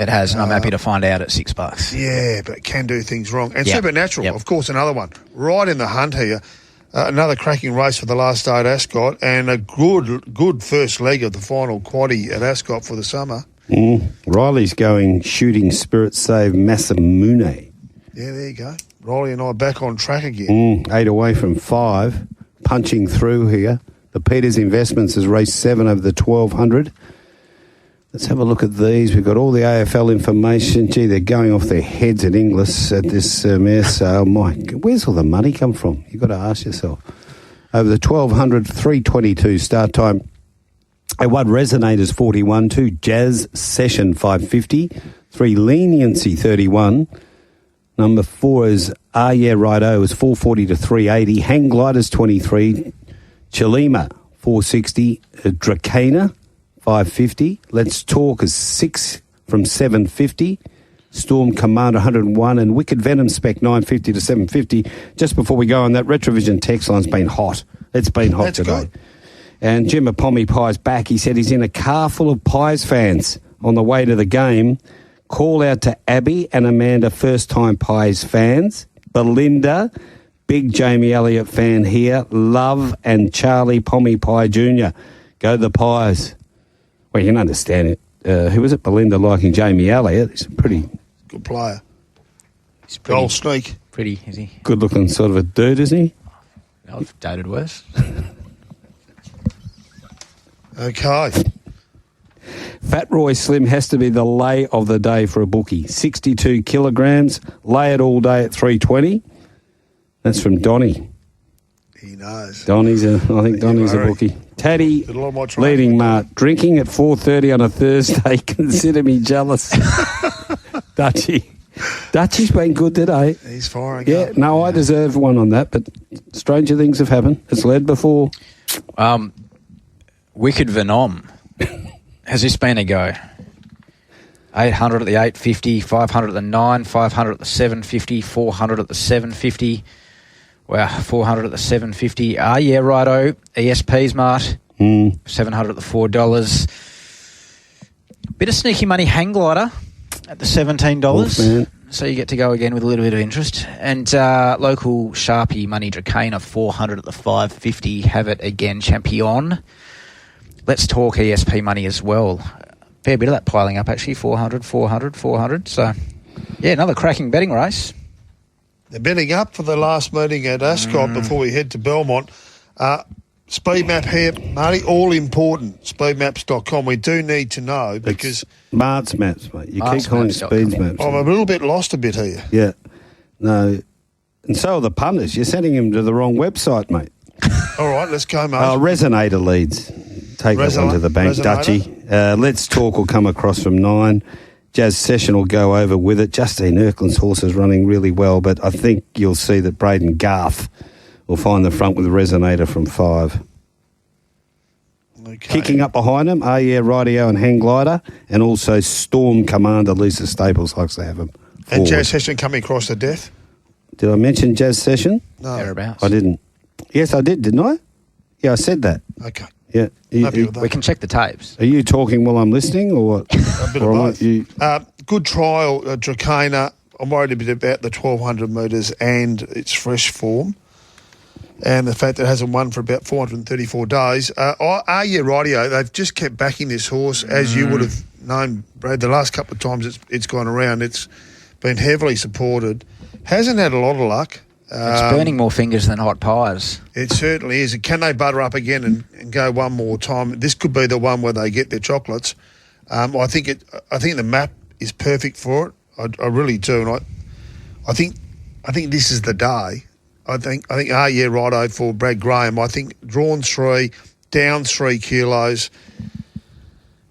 It has, and I'm happy to find out at $6. Yeah, but it can do things wrong. And Supernatural, of course, another one. Right in the hunt here. Another cracking race for the last day at Ascot, and a good first leg of the final quaddie at Ascot for the summer. Riley's going Shooting Spirit save Masamune. Yeah, there you go. Riley and I back on track again. 8 away from 5. Punching through here. The Peters Investments has raced 7 over the 1200. Let's have a look at these. We've got all the AFL information. Gee, they're going off their heads at Inglis at this mare sale. Mike, where's all the money come from? You've got to ask yourself. Over the 1200, 3:22 start time. A1 Resonators 41, 2 Jazz Session 550, 3 Leniency 31. Number 4 is Yeah Righto is 440 to 380. Hang Gliders 23. Chilima 460. Dracana 550. Let's Talk is 6 from 750. Storm Command 101 and Wicked Venom Spec 950 to 750. Just before we go on, that Retrovision text line's been hot. It's been hot today. Good. And Jim Pommy Pie's back. He said he's in a car full of Pies fans on the way to the game. Call out to Abby and Amanda, first-time Pies fans. Belinda, big Jamie Elliott fan here. Love and Charlie Pommy Pie Jr. Go the Pies. Well, you can understand it. Who was it? Belinda liking Jamie Elliott. He's a pretty good player. He's pretty goal sneak. Pretty, is he? Good-looking sort of a dude, isn't he? I've dated worse. Okay. Fat Roy Slim has to be the lay of the day for a bookie. 62 kilograms. Lay it all day at 320. That's from Donnie. He knows. I think Donnie's a bookie. Taddy, leading Mart. Drinking at 4:30 on a Thursday. Consider me jealous. Dutchie's been good today. He's firing up. No, I deserve one on that, but stranger things have happened. It's led before. Wicked Venom. Has this been a go? 800 at the 850, 500 at the 9, 500 at the 750, 400 at the 750. Wow, 400 at the 750. Yeah, righto. ESPs, Mart. 700 at the $4. Bit of sneaky money hang glider at the $17. So you get to go again with a little bit of interest. And local Sharpie money Dracana, 400 at the 550. Have it again, champion. Let's talk ESP money as well. Fair bit of that piling up, actually. 400, 400, 400. So, yeah, another cracking betting race. They're betting up for the last meeting at Ascot before we head to Belmont. Speed map here, Marty, all important. Speedmaps.com. We do need to know because... Mart's maps, mate. You keep calling it Speed maps. I'm a little bit lost a bit here. Yeah. No. And so are the punters. You're sending them to the wrong website, mate. All right, let's go, mate. Resonator leads. Take that one to the bank, Dutchie. Let's Talk will come across from 9. Jazz Session will go over with it. Justine Erkland's horse is running really well, but I think you'll see that Braden Garth will find the front with Resonator from 5. Okay. Kicking up behind him, Radio and Hang Glider, and also Storm Commander. Lisa Staples likes to have him forward. And Jazz Session coming across the death? Did I mention Jazz Session? No. Thereabouts. I didn't. Yes, I did, didn't I? Yeah, I said that. Okay. Yeah. We can check the tapes. Are you talking while I'm listening or what? A bit of both. Good trial, Dracana. I'm worried a bit about the 1,200 metres and its fresh form and the fact that it hasn't won for about 434 days. Radio, they've just kept backing this horse, as you would have known, Brad. The last couple of times it's gone around, it's been heavily supported. Hasn't had a lot of luck. It's burning more fingers than hot pies. It certainly is. And can they butter up again and go one more time? This could be the one where they get their chocolates. I think the map is perfect for it. I really do. And I think this is the day. I think righto for Brad Graham. I think drawn 3, down 3 kilos.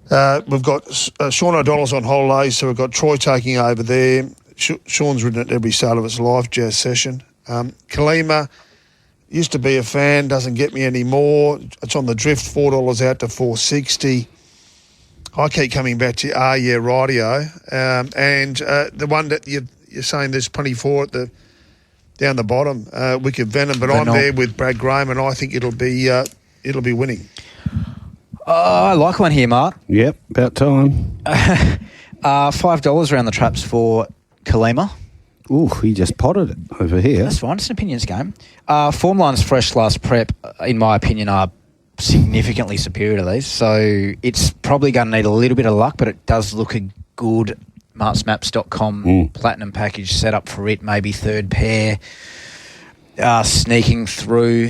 We've got Sean O'Donnell's on holidays, so we've got Troy taking over there. Sean's ridden it every start of its life, Jazz Session. Kalima, used to be a fan, doesn't get me anymore. It's on the drift, $4 out to $4.60. I keep coming back to Radio. And the one that you're saying there's plenty for at down the bottom, Wicked Venom, but I'm there with Brad Graham, and I think it'll be winning. I like one here, Mark. Yep, about time. $5 around the traps for Kalima. Ooh, he just potted it over here. That's fine. It's an opinions game. Form lines fresh last prep, in my opinion, are significantly superior to these. So it's probably going to need a little bit of luck, but it does look a good martsmaps.com platinum package set up for it. Maybe third pair, sneaking through,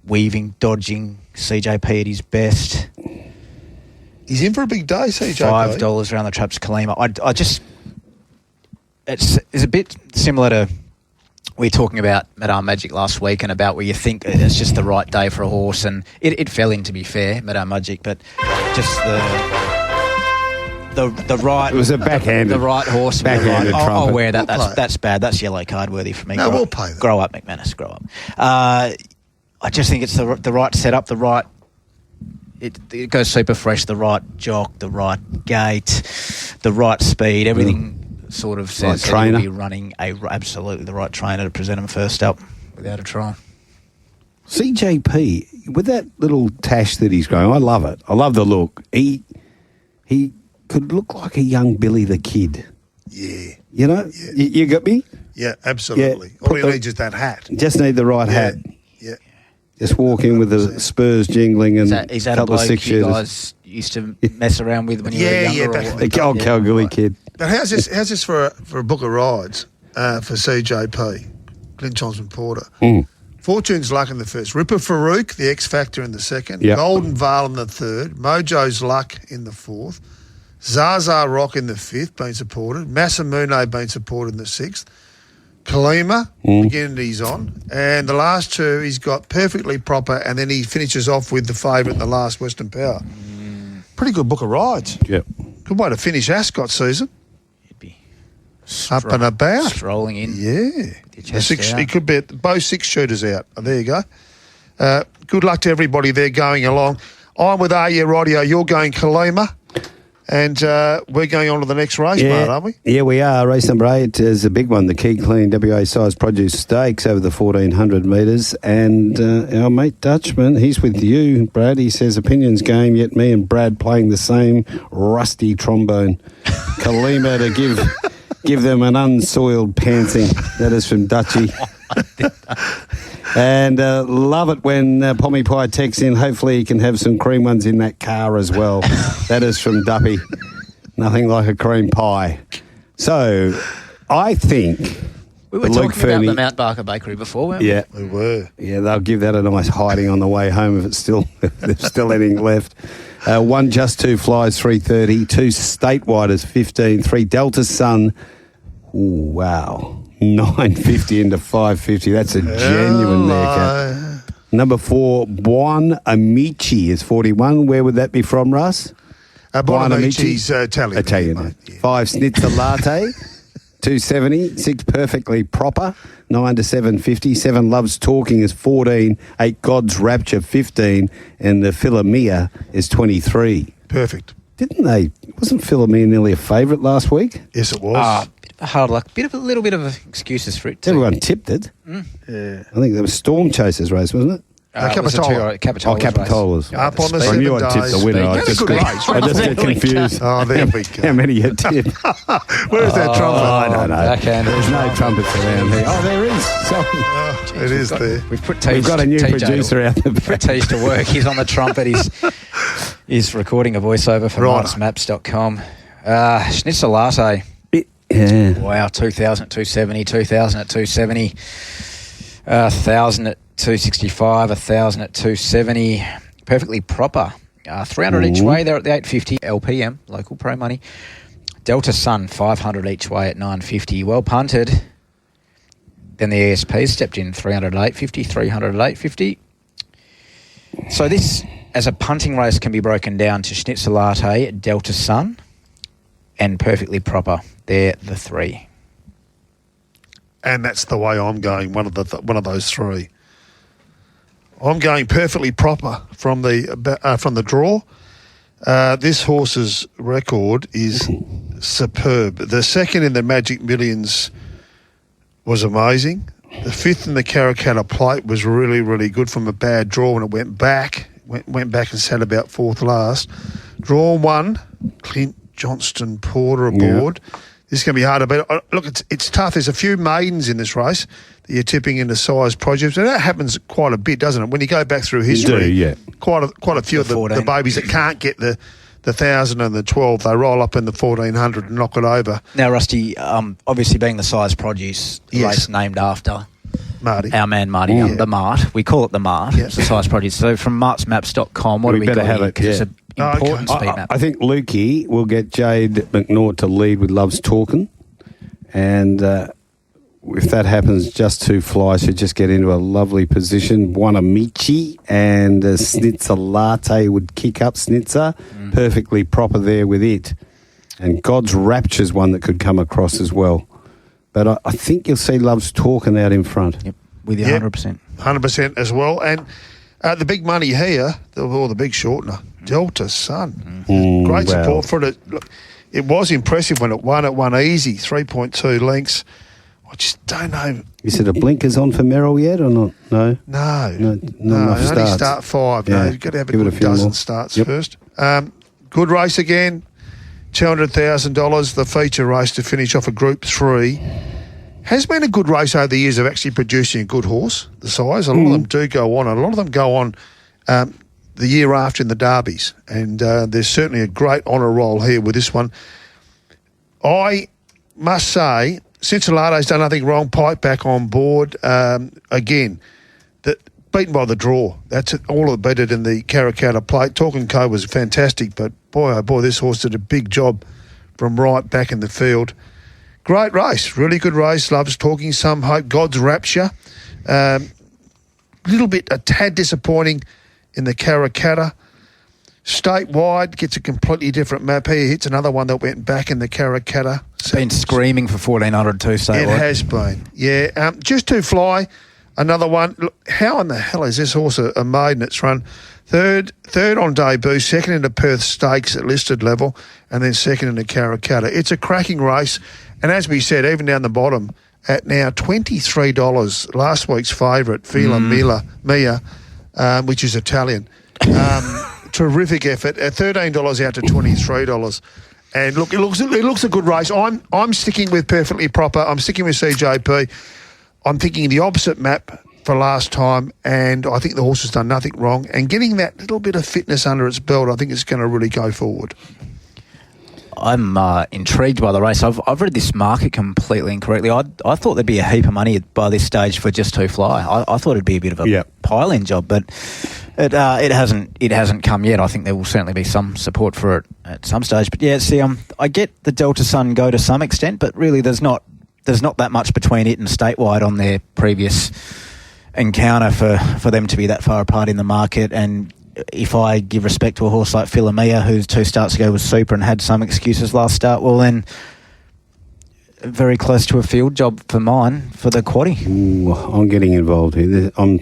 weaving, dodging. CJP at his best. He's in for a big day, CJP. $5 around the traps, Kalima. I just... It's a bit similar to we were talking about Madame Magic last week and about where you think it's just the right day for a horse, and it fell in, to be fair, Madame Magic, but just the right... It was a backhanded... The right horse. Backhanded trumpet. I'll wear that. That's bad. That's yellow card worthy for me. No, we'll pay that. Grow up, McManus. Grow up. I just think it's the right setup, the right... It goes super fresh, the right jock, the right gait, the right speed, everything... Sort of says that he'll be running absolutely the right trainer to present him first up without a try. CJP, with that little tash that he's growing, I love it. I love the look. He could look like a young Billy the Kid. Yeah. You know? Yeah. You got me? Yeah, absolutely. Yeah. All you need is that hat. Just need the right hat. Yeah. Just walk in with the spurs jingling and is that a couple of 6 you shooters. guys used to mess around with when you were younger? The old Kalgoorlie kid. But how's this for a book of rides for CJP, Glenn Thompson Porter? Fortune's Luck in the first. Ripper Farouk, the X Factor in the second. Yep. Golden Vale in the third. Mojo's Luck in the fourth. Zaza Rock in the fifth, being supported. Masamune being supported in the sixth. Kalima, again, he's on. And the last two, he's got Perfectly Proper, and then he finishes off with the favourite in the last, Western Power. Pretty good book of rides. Yep. Good way to finish Ascot season. He'd be up and about. Strolling in. Yeah. He could be at both 6 shooters out. Oh, there you go. Good luck to everybody there going along. I'm with Radio. You're going Kalima. And we're going on to the next race, Mart, aren't we? Yeah, we are. Race number 8 is a big one, the Key Clean WA Size Produce Stakes over the 1,400 metres. And our mate Dutchman, he's with you, Brad. He says, opinions game, yet me and Brad playing the same rusty trombone. Kalima to give them an unsoiled pantsing. That is from Dutchy. And love it when Pommy Pie texts in. Hopefully he can have some cream ones in that car as well. That is from Duppy. Nothing like a cream pie. So I think we were talking about the Mount Barker Bakery before, weren't we? Yeah, we were. Yeah, they'll give that a nice hiding on the way home if there's still anything left. 1 Just 2 Flies 330, 2 Statewide is 15, 3 Delta Sun. Ooh, wow. 950 into 550. That's a genuine there. Number 4, Buon Amici is 41. Where would that be from, Russ? Buon Amici's Italian. Italian. 5 Schnitzel Latte, 270. 6 Perfectly Proper, 9 to 750. 7 Loves Talking is 14. 8 God's Rapture, 15. And the Philomia is 23. Perfect. Wasn't Philomia nearly a favourite last week? Yes, it was. Hard luck. A little bit of excuses for it too. Everyone tipped it. Yeah. I think there was Storm Chasers race, wasn't it? Capitola's. Up on the I knew I tipped the winner. I just get confused. Oh, there we go. How many you tipped? Where's that trumpet? I don't know. There's no trumpets around here. Oh, there is. Sorry. It is there. We've got a new producer out there. Put Tees to work. He's on the trumpet. He's recording a voiceover for martismaps.com. Schnitzel Latte. Yeah. Wow, 2,000 at 270, 2,000 at 270, 1,000 at 265, 1,000 at 270. Perfectly Proper. 300 each way there at the 850 LPM, local pro money. Delta Sun, 500 each way at 950. Well punted. Then the ESP stepped in, 300 at 850, 300 at 850. So this, as a punting race, can be broken down to Schnitzel Latte, Delta Sun, and Perfectly Proper. They're the 3. And that's the way I'm going, one of those 3. I'm going Perfectly Proper from the draw. This horse's record is superb. The second in the Magic Millions was amazing. The 5th in the Karrakatta Plate was really, really good from a bad draw when it went back. Went back and sat about 4th last. Draw 1, Clint Johnston Porter aboard. Yeah. This is going to be hard to beat. Look, it's tough. There's a few maidens in this race that you're tipping into size projects. And that happens quite a bit, doesn't it? When you go back through history, you do, yeah. Quite a few of the babies that can't get the 1,000 and the 12, they roll up in the 1,400 and knock it over. Now, Rusty, obviously being the size produce race named after Marty. Our man Marty Young, the Mart. We call it the Mart. Yes. The size produce. So from martsmaps.com, what do we better got have here? it, yeah. It's an important speed map. I think Lukey will get Jade McNaught to lead with Loves Talking. And if that happens, Just 2 Flies should just get into a lovely position. Buon Amici and Schnitzel Latte would kick up Schnitzer. Perfectly Proper there with it. And God's Rapture's one that could come across as well. But I think you'll see Loves Talking out in front. Yep, with you 100%. 100% as well. And the big money here, or the big shortener, Delta Sun. Great support for it. Look, it was impressive when it won easy, 3.2 lengths. I just don't know. Is it a blinkers on for Merrill yet or not? No. No. Only start 5. Yeah. No, you've got to have a good dozen starts first. Good race again. $200,000, the feature race to finish off a Group 3. Has been a good race over the years of actually producing a good horse, the size. A lot of them do go on, and a lot of them go on the year after in the derbies. And there's certainly a great honour roll here with this one. I must say, Cincinnati's done nothing wrong. Pipe back on board. Again, beaten by the draw. That's all of beat it in the Karrakatta Plate. Talking Co was fantastic, but boy, oh boy, this horse did a big job from right back in the field. Great race, really good race. Loves Talking, Some Hope, God's Rapture. A tad disappointing in the Karrakatta. Statewide gets a completely different map here. Hits another one that went back in the Karrakatta. It's been screaming for 1,400 too, Statewide. It has been, yeah. Just 2 Fly, another one. Look, how in the hell is this horse a maiden? It's run Third on debut, second in the Perth Stakes at listed level, and then second in the Karrakatta. It's a cracking race, and as we said, even down the bottom, at now $23, last week's favourite, Fila Mia, which is Italian. Terrific effort. At $13 out to $23. And look, it looks a good race. I'm sticking with Perfectly Proper. I'm sticking with CJP. I'm thinking the opposite map for last time, and I think the horse has done nothing wrong. And getting that little bit of fitness under its belt, I think it's going to really go forward. I'm intrigued by the race. I've read this market completely incorrectly. I thought there'd be a heap of money by this stage for Just Too Fly. I thought it'd be a bit of a pile-in job, but it hasn't come yet. I think there will certainly be some support for it at some stage. But yeah, see, I get the Delta Sun go to some extent, but really there's not that much between it and Statewide on their previous encounter for them to be that far apart in the market. And if I give respect to a horse like Philemia, who 2 starts ago was super and had some excuses last start, well then, very close to a field job for mine for the quaddie. Ooh, I'm getting involved here. I'm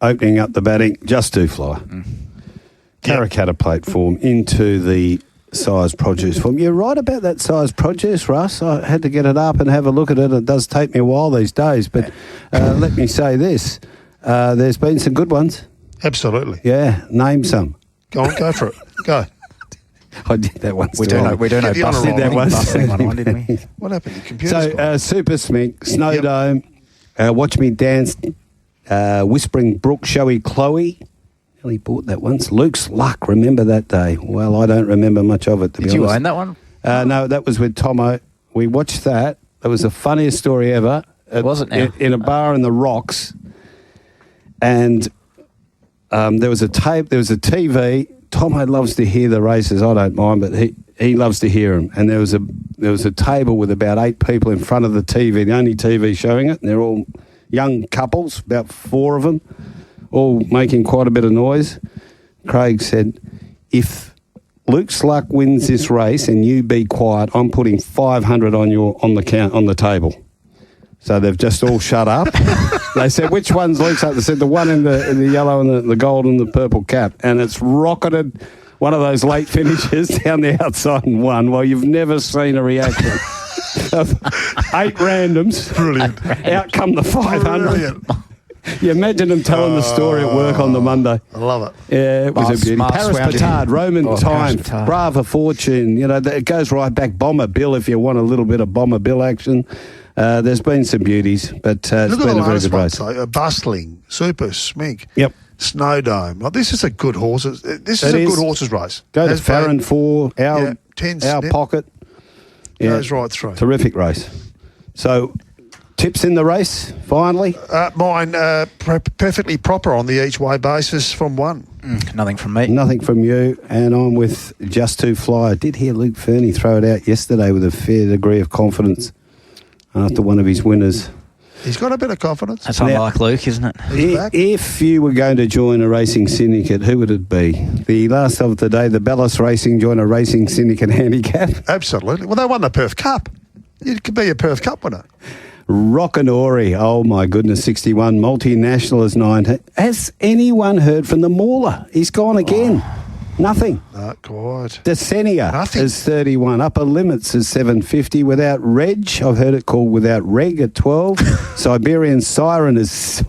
opening up the batting. Just Too Fly. Karrakatta plate form into the size produce form. You're right about that size produce, Russ. I had to get it up and have a look at it. It does take me a while these days, but let me say this. There's been some good ones. Absolutely. Yeah, name some. Go for it. Go. I did that once. We do know busting one, didn't we? What happened? Your computer's So, Super Smink, Snow Dome, Watch Me Dance, Whispering Brook, Showy Chloe. He bought that once. Luke's Luck, remember that day? Well, I don't remember much of it, to be honest. Did you own that one? No, that was with Tomo. We watched that. It was the funniest story ever. Was it now? In a bar in the Rocks. And there was a tape, there was a TV. Tomo loves to hear the races. I don't mind, but he loves to hear them. And there was a table with about 8 people in front of the TV, the only TV showing it. And they're all young couples, about 4 of them, all making quite a bit of noise. Craig said, if Luke's Luck wins this race and you be quiet, I'm putting 500 on the table. So they've just all shut up. They said, which one's Luke's Luck? They said, the one in the yellow and the gold and the purple cap. And it's rocketed one of those late finishes down the outside and won. Well, you've never seen a reaction of 8 randoms. Brilliant. Out come the 500. Brilliant. You imagine them telling the story at work on the Monday. I love it. Yeah, it was a beauty. Paris Petard, Roman Time, Petard. Brava Fortune. You know, it goes right back. Bomber Bill, if you want a little bit of Bomber Bill action. There's been some beauties, but it's been a very good race. Bustling, Super Smink. Yep. Snow Dome. Like, this is a good horse. This is a good horse's race. Go to Farron 4, our pocket. Yeah. Goes right through. Terrific race. So, tips in the race, finally? Mine, perfectly proper on the each-way basis from 1. Nothing from me. Nothing from you, and I'm with Just Too Fly. I did hear Luke Fernie throw it out yesterday with a fair degree of confidence after one of his winners. He's got a bit of confidence. That's unlike Luke, isn't it? If you were going to join a racing syndicate, who would it be? The last of the day, the Bellis Racing join a racing syndicate handicap? Absolutely. Well, they won the Perth Cup. You could be a Perth Cup winner. Rockanori, oh my goodness, 61. Multinational is 19. Has anyone heard from the Mauler? He's gone again. Nothing. Not quite. Desenia is 31. Upper Limits is 750. Without Reg, I've heard it called Without Reg at 12. Siberian Siren is 6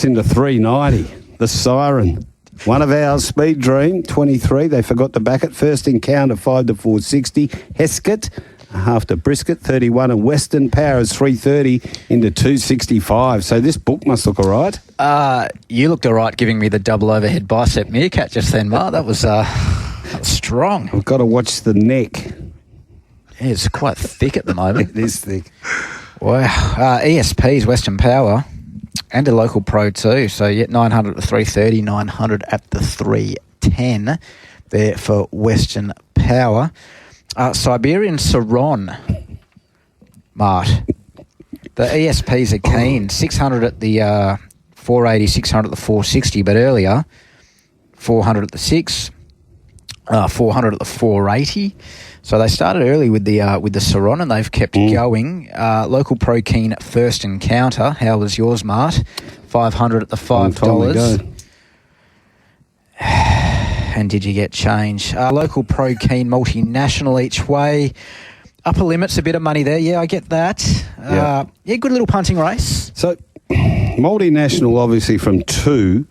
into 390. The Siren. One of ours, Speed Dream, 23. They forgot to back it. First Encounter, 5 to 460. Heskett, half to Brisket, 31. And Western Power is 330 into 265. So this book must look all right. You looked all right giving me the double overhead bicep meerkat just then, Mark. That was strong. I've got to watch the neck. Yeah, it's quite thick at the moment. It is thick. Wow. ESP's Western Power and a local pro too. So, 900 at the 330, 900 at the 310 there for Western Power. Siberian Saron, Mart. The ESPs are keen. 600 at the 480, 600 at the 460, but earlier 400 at the 6, 400 at the 480. So they started early with the Saron, and they've kept going. Local pro keen First Encounter. How was yours, Mart? 500 at the $5. And did you get change? Local pro keen multinational each way. Upper limits, a bit of money there. Yeah, I get that. Yeah, good little punting race. So, multinational obviously from 2.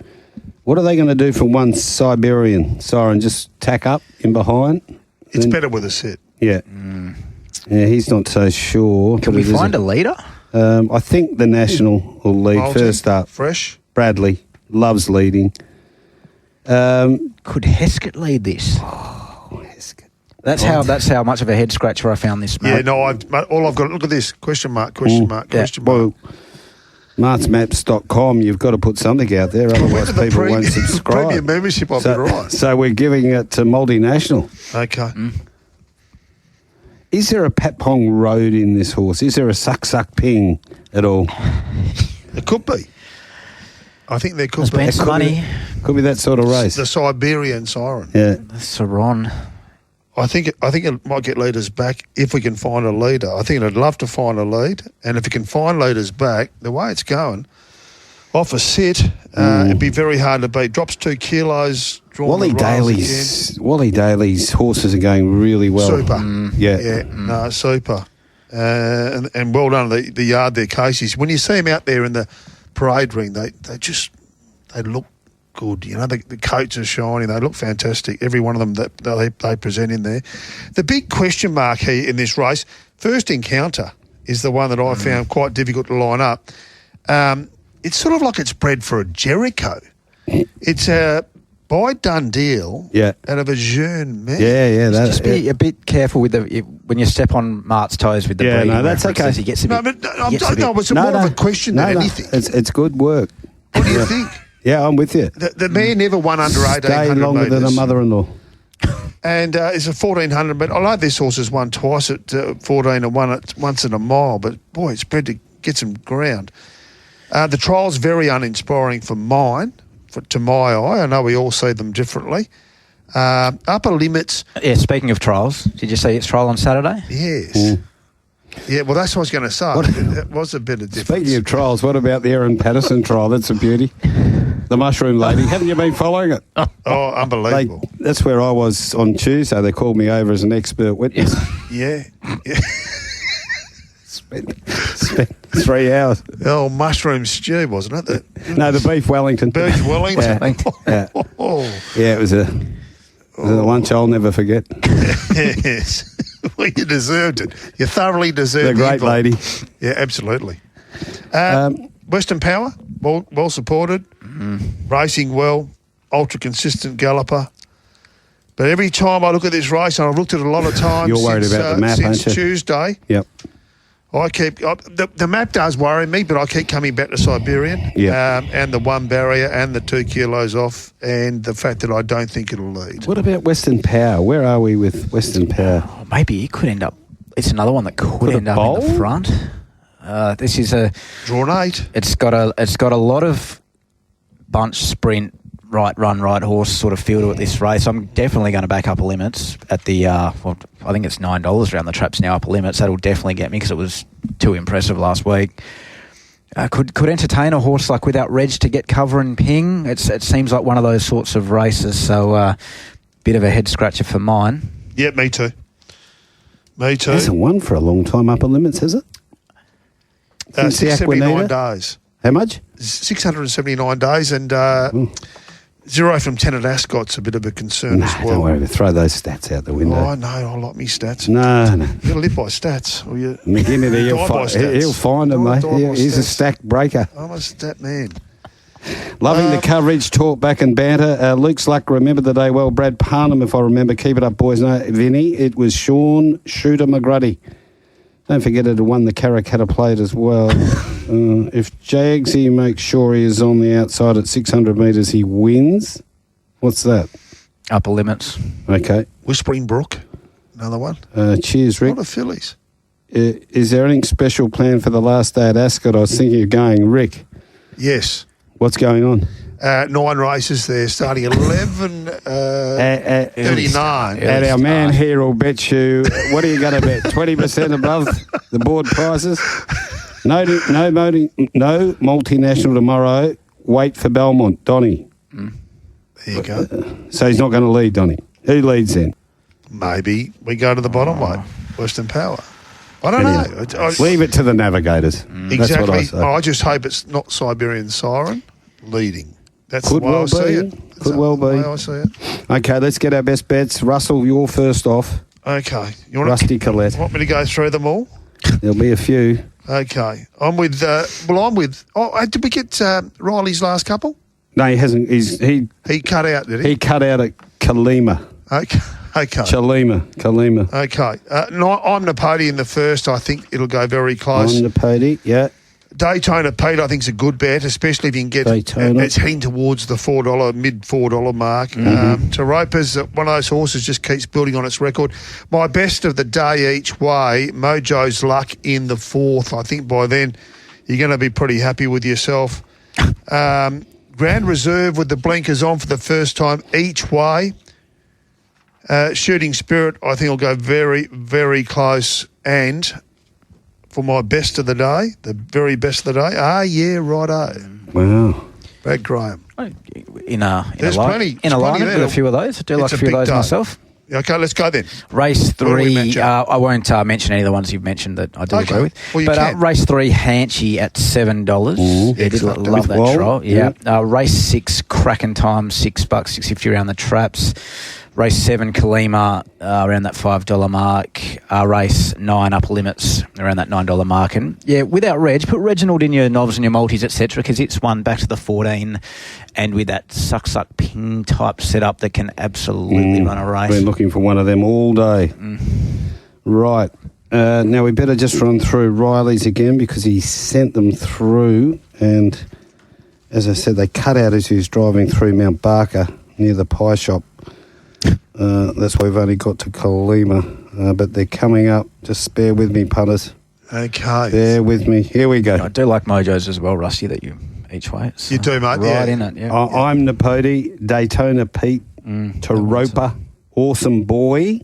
What are they going to do from 1 Siberian Siren? Just tack up in behind? It's better with a set. Yeah. Yeah, he's not so sure. Can we find a leader? I think the National will lead first up. Fresh. Bradley loves leading. Could Heskett lead this? Oh, Heskett. That's how much of a head scratcher I found this, mate. Yeah, no, all I've got, look at this, question mark. Well, martsmaps.com, you've got to put something out there, otherwise people won't subscribe. Premium membership, I'll be right. So we're giving it to multinational. Okay. Is there a Patpong Road in this horse? Is there a Suck Ping at all? It could be. I think there could be. There's been money. Could be that sort of race. The Siberian Siren. Yeah. The Saron. I think it might get leaders back if we can find a leader. I think I'd love to find a lead, and if we can find leaders back, the way it's going, off a sit, it'd be very hard to beat. Drops 2 kilos. Wally Daly's horses are going really well. Super. Super. And well done the yard there, Casey's. When you see them out there in the parade ring, they look good. You know, the coats are shiny. They look fantastic. Every one of them that they present in there. The big question mark here in this race, First Encounter, is the one that I found quite difficult to line up. It's sort of like it's bred for a Jericho. It's by Dundeel out of a Jeune mare. Just be a bit careful with when you step on Mart's toes with the breeding. No, that's okay. He gets a bit, it's more of a question than anything. It's good work. What do you think? Yeah, I'm with you. The mare never won under 1,800 Stay longer metres. than a mother-in-law. And it's a 1,400, but I know this horse has won twice at 14 and won it once in a mile, but boy, it's bred to get some ground. The trial's very uninspiring for mine, to my eye. I know we all see them differently. Upper limits. Yeah, speaking of trials, did you see its trial on Saturday? Yes. Yeah, well, that's what I was going to say. It was a bit of difference. Speaking of trials, what about the Erin Patterson trial? That's a beauty. The Mushroom Lady. Haven't you been following it? Oh, unbelievable. That's where I was on Tuesday. They called me over as an expert witness. Yeah. Spent 3 hours. Oh, mushroom stew, wasn't it? No, the beef Wellington. Beef Wellington. Yeah, it was a lunch I'll never forget. Yes. Well, you deserved it. You thoroughly deserved it. The great lady. Yeah, absolutely. Western Power, well supported, racing well, ultra consistent galloper. But every time I look at this race, and I've looked at it a lot of times. You're worried about the map, aren't you? Since Tuesday. Yep. The map does worry me, but I keep coming back to Siberian and the 1 barrier and the 2 kilos off and the fact that I don't think it'll lead. What about Western Power? Where are we with Western Power? Oh, maybe it could end up. It's another one that could end up in the front. This is a drawn 8. It's got a lot of bunch sprint. Right run, right horse sort of feel to it this race. I'm definitely going to back upper limits at the, I think it's $9 around the traps now, upper limits. That'll definitely get me because it was too impressive last week. Could entertain a horse like Without Reg to get cover and ping. It seems like one of those sorts of races, so bit of a head scratcher for mine. Yeah, me too. Me too. It hasn't won for a long time, upper limits, has it? 679 days. How much? 679 days and... 0 from 10 at Ascot's a bit of a concern as well. Don't worry, throw those stats out the window. Oh, I know, I like me stats. No. You got to live by stats. Or you he'll find them, mate. He's a stack breaker. I'm a stat man. Loving the coverage, talk back and banter. Luke's luck, remember the day well. Brad Parnham, if I remember. Keep it up, boys. No, Vinny, it was Sean Shooter McGruddy. Don't forget it had won the Karrakatta Plate as well. If Jagsy makes sure he is on the outside at 600 metres, he wins. What's that? Upper limits. Okay. Whispering Brook, another one. Cheers, Rick. A lot of fillies. Is there anything special planned for the last day at Ascot? I was thinking of going. Rick. Yes. What's going on? 9 races there, starting at 11:39. And our man here will bet you, what are you going to bet, 20% above the board prices? No multinational tomorrow. Wait for Belmont. Donnie. There you go. So he's not going to lead, Donny. Who leads then? Maybe we go to the bottom weight, Western Power. I don't know. Leave it to the navigators. Exactly. That's what I say. I just hope it's not Siberian Siren leading. That's Could the way well I see be. it. Could well be. The way I see it. Okay, let's get our best bets. Russell, you're first off. Okay. Rusty Collette. Want me to go through them all? There'll be a few. Okay. I'm with... did we get Riley's last couple? No, he hasn't. He cut out, did he? He cut out at Kalima. Okay. Kalima. Okay. I'm Napodi in the first. I think it'll go very close. I'm Napodi, yeah. Daytona Pete, I think, is a good bet, especially if you can get Daytona. It's heading towards the mid $4 mark. Taropa's one of those horses, just keeps building on its record. My best of the day each way, Mojo's Luck in the fourth. I think by then you're going to be pretty happy with yourself. Grand Reserve with the blinkers on for the first time each way. Shooting Spirit, I think will go very, very close. And for my best of the day, the very best of the day, righto. Wow. Brad Graham. In alignment with a few of those. I do like a few of those myself. Okay, let's go then. Race 3, I won't mention any of the ones you've mentioned that I do agree with. Well, but race 3, Hanchy at $7. I did love that trial. Yeah. Race 6, Kraken Time, $6, $6.50 around the traps. Race 7, Kalima, around that $5 mark. Race 9, Upper Limits, around that $9 mark. And, yeah, without Reg, put Reginald in your novs and your multis, etc., because it's one back to the 14 and with that suck ping type setup that can absolutely run a race. Been looking for one of them all day. Right. Now, we better just run through Riley's again because he sent them through. And, as I said, they cut out as he was driving through Mount Barker near the pie shop. That's why we've only got to Kalima, but they're coming up. Just bear with me, punters. Okay. Bear with me. Here we go. I do like Mojo's as well, Rusty, that you each way. It's, you do, mate. Right in it, yeah. I'm Napodi, Daytona Pete, Taropa, Awesome Boy,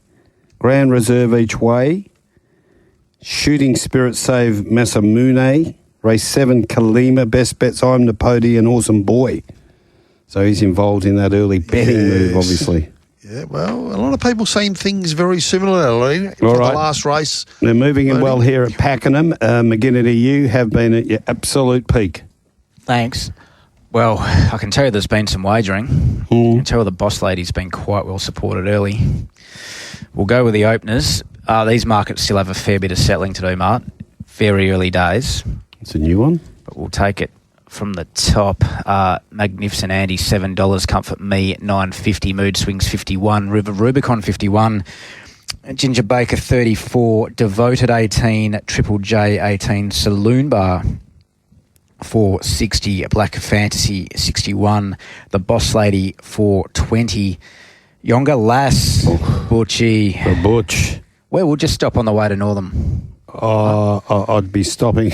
Grand Reserve each way, Shooting Spirit Save Masamune, Race 7 Kalima, Best Bets I'm Napodi and Awesome Boy. So he's involved in that early betting move, obviously. Yeah, well, a lot of people seem things very similarly for the last race. They're moving in well here at Pakenham. McGinnity, you have been at your absolute peak. Thanks. Well, I can tell you there's been some wagering. I can tell the boss lady's been quite well supported early. We'll go with the openers. These markets still have a fair bit of settling to do, Mart. Very early days. It's a new one. But we'll take it from the top. Magnificent Andy, $7. Comfort Me, $9.50. Mood Swings, $51. River Rubicon, $51. Ginger Baker, $34. Devoted, $18. Triple J, $18. Saloon Bar, $4.60. Black Fantasy, $61. The Boss Lady, $4.20. Yonga Lass, Butchie. The Butch. Well, we'll just stop on the way to Northam. I'd be stopping.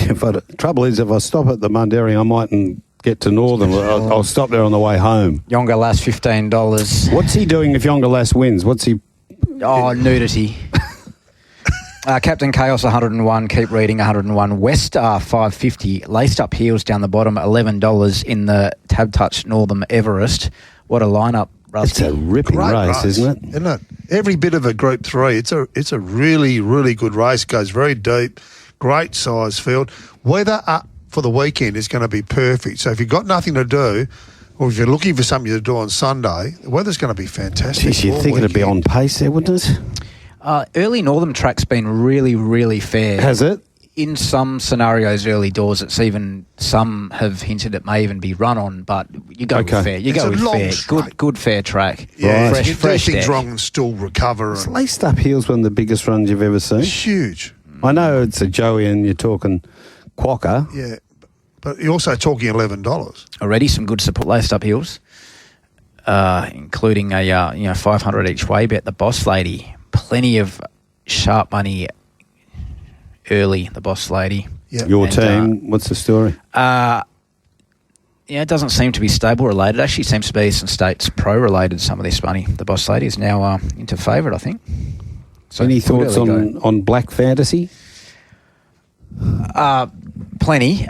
Trouble is, if I stop at the Mundaring, I mightn't get to Northern. I'll stop there on the way home. Yonga Lass, $15. What's he doing if Yonga Lass wins? What's he... Nudity. Captain Chaos, 101. Keep Reading, 101. Westar, $5.50. Laced Up Heels down the bottom, $11 in the Tab Touch Northern Everest. What a lineup, Rusty. It's a ripping race, isn't it? Isn't it? Every bit of a Group 3. It's a really, really good race. Goes very deep. Great size field. Weather up for the weekend is going to be perfect. So if you've got nothing to do, or if you're looking for something to do on Sunday, the weather's going to be fantastic. Jeez, you'd think it'd be on pace there, wouldn't it? Early Northern track's been really, really fair. Has it? In some scenarios, early doors, it's even, some have hinted it may even be run on, but you go with fair. You go with fair. Track. Good fair track. Yeah, fresh, you fresh do things deck. wrong and still recover. It's Laced Up Heels, one of the biggest runs you've ever seen. It's huge. I know it's a Joey and you're talking Quokka. Yeah, but you're also talking $11. Already some good support. Laced Up Heels, including a 500 each way bet. The Boss Lady, plenty of sharp money early. The Boss Lady. Yep. Your team, what's the story? It doesn't seem to be stable related. Actually seems to be some States Pro related, some of this money. The Boss Lady is now into favourite, I think. So any thoughts on Black Fantasy? Plenty.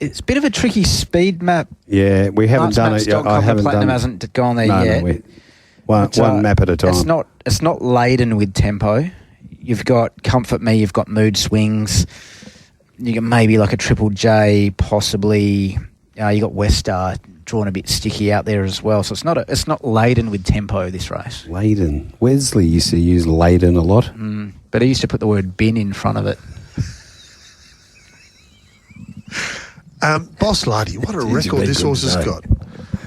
It's a bit of a tricky speed map. Yeah, we haven't done it yet. I haven't Platinum done. Hasn't gone there yet. No, one map at a time. It's not laden with tempo. You've got Comfort Me. You've got Mood Swings. You got maybe like a Triple J, possibly. You got West Star drawn a bit sticky out there as well. So it's not laden with tempo, this race. Laden. Wesley used to use laden a lot. But he used to put the word bin in front of it. Boss Lady, what a record this horse has got.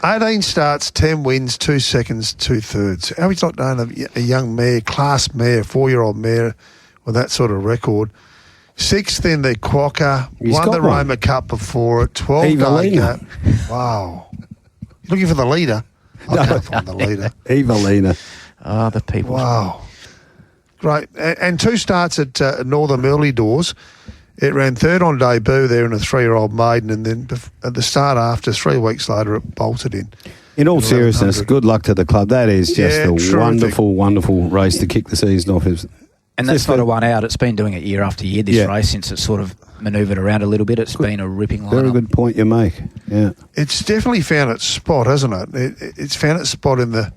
18 starts, 10 wins, 2 seconds, 2/3. How he's not known a young mare, class mare, 4-year-old mare with that sort of record. 6th in the Quokka, won the Roma Cup before it, 12-day gap. Wow. You're looking for the leader? I can't find the leader. Evelina. Oh, the people. Wow. Great. And 2 starts at Northern Early Doors. It ran 3rd on debut there in a 3-year-old maiden, and then at the start after, 3 weeks later, it bolted in. In all seriousness, good luck to the club. That is just a wonderful, wonderful race to kick the season off. And that's not a one out. It's been doing it year after year, this race, since it's sort of manoeuvred around a little bit. It's been a ripping lineup. Very good point you make, yeah. It's definitely found its spot, hasn't it? It's found its spot in the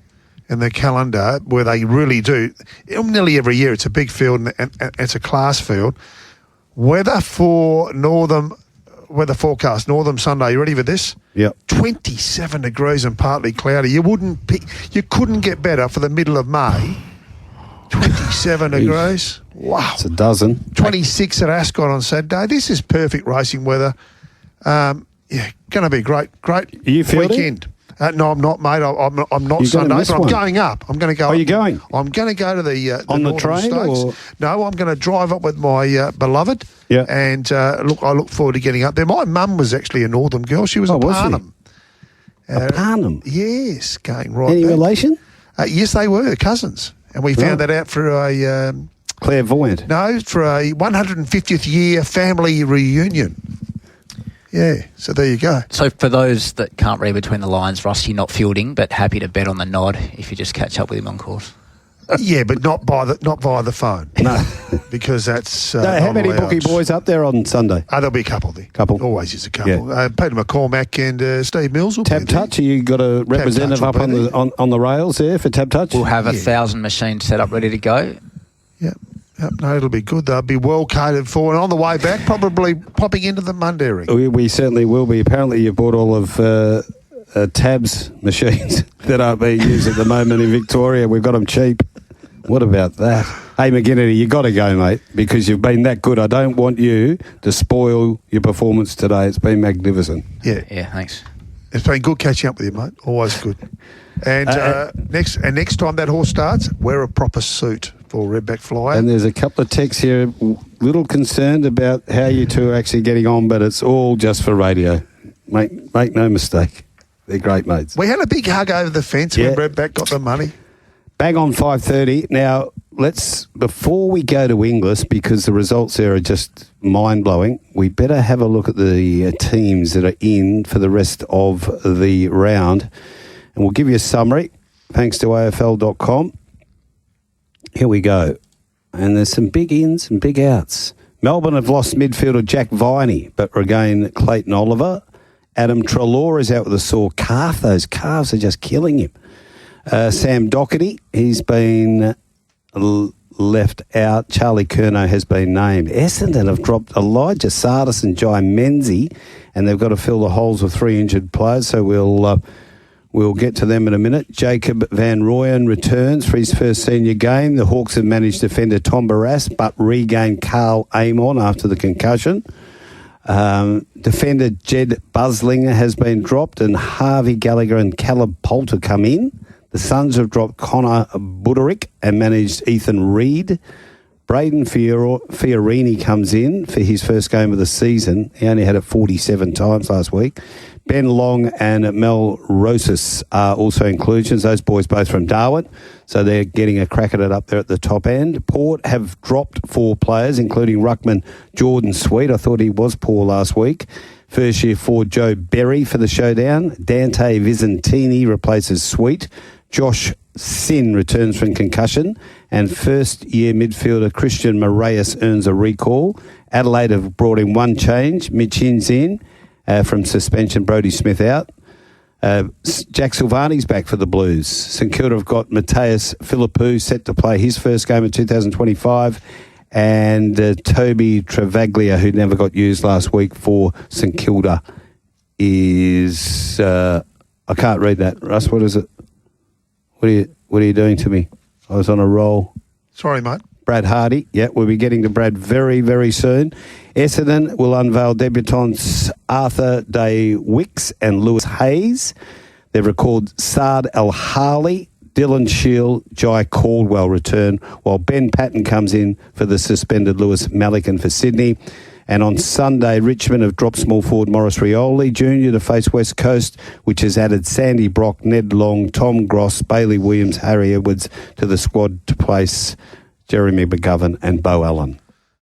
calendar where they really do. Nearly every year it's a big field and it's a class field. Weather forecast, Northern Sunday. You ready for this? Yep. 27 degrees and partly cloudy. You couldn't get better for the middle of May. 27 degrees. Wow. It's a dozen. 26 at Ascot on Saturday. This is perfect racing weather. Going to be great you weekend. No, I'm not, mate. I'm not Sunday, but I'm going up. I'm going to go. Are you going? I'm going to go to the on the Northern train, States. or? No, I'm going to drive up with my beloved. Yeah. And I look forward to getting up there. My mum was actually a Northern girl. She was a Parnham. A Parnham? Yes, going right. Any relation? Yes, they were cousins, and we found that out through a clairvoyant. No, for a 150th year family reunion. Yeah, so there you go. So for those that can't read between the lines, Rusty not fielding, but happy to bet on the nod if you just catch up with him on course. Yeah, but not via the phone. No, because that's. How many bookie boys up there on Sunday? There'll be a couple there. Always is a couple. Yeah. Peter McCormack and Steve Mills will Tab be there. Touch. You got a representative up on the rails there for Tab Touch. We'll have 1,000 machines set up ready to go. Yeah. No, it'll be good. They'll be well catered for. And on the way back, probably popping into the Monday ring. We certainly will be. Apparently, you've bought all of Tab's machines that aren't being used at the moment in Victoria. We've got them cheap. What about that? Hey, McGinnity, you got to go, mate, because you've been that good. I don't want you to spoil your performance today. It's been magnificent. Yeah, thanks. It's been good catching up with you, mate. Always good. And next time that horse starts, wear a proper suit for Redback Flyer. And there's a couple of texts here, little concerned about how you two are actually getting on, but it's all just for radio. Make no mistake. They're great mates. We had a big hug over the fence when Redback got the money. Bang on 5:30. Now, before we go to Inglis, because the results there are just mind-blowing, we better have a look at the teams that are in for the rest of the round. And we'll give you a summary, thanks to AFL.com. Here we go. And there's some big ins and big outs. Melbourne have lost midfielder Jack Viney, but regain Clayton Oliver. Adam Treloar is out with a sore calf. Those calves are just killing him. Sam Doherty, he's been left out. Charlie Curnow has been named. Essendon have dropped Elijah Sardis and Jai Menzie, and they've got to fill the holes with 3 injured players, so we'll get to them in a minute. Jacob Van Rooyen returns for his first senior game. The Hawks have managed defender Tom Barras, but regained Carl Amon after the concussion. Defender Jed Buslinger has been dropped, and Harvey Gallagher and Caleb Poulter come in. The Suns have dropped Connor Buderick and managed Ethan Reid. Braden Fiorini comes in for his first game of the season. He only had it 47 times last week. Ben Long and Mel Rosas are also inclusions. Those boys both from Darwin, so they're getting a crack at it up there at the top end. Port have dropped 4 players, including ruckman Jordan Sweet. I thought he was poor last week. First year forward Joe Berry for the showdown. Dante Vizentini replaces Sweet. Josh Sin returns from concussion. And first-year midfielder Christian Moraes earns a recall. Adelaide have brought in 1 change. Mitch Hin's in. from suspension. Brodie Smith out. Jack Silvani's back for the Blues. St Kilda have got Mateus Philippou set to play his first game of 2025, and Toby Travaglia, who never got used last week for St Kilda, is I can't read that. Russ, what is it? What are you doing to me? I was on a roll. Sorry, mate. Brad Hardy. Yeah, we'll be getting to Brad very, very soon. Essendon will unveil debutants Arthur Day Wicks and Lewis Hayes. They've recalled Saad El Hali, Dylan Shield, Jai Caldwell return, while Ben Patton comes in for the suspended Lewis Malikan for Sydney. And on Sunday, Richmond have dropped small forward Morris Rioli Jr. to face West Coast, which has added Sandy Brock, Ned Long, Tom Gross, Bailey Williams, Harry Edwards to the squad to place Jeremy McGovern and Bo Allen.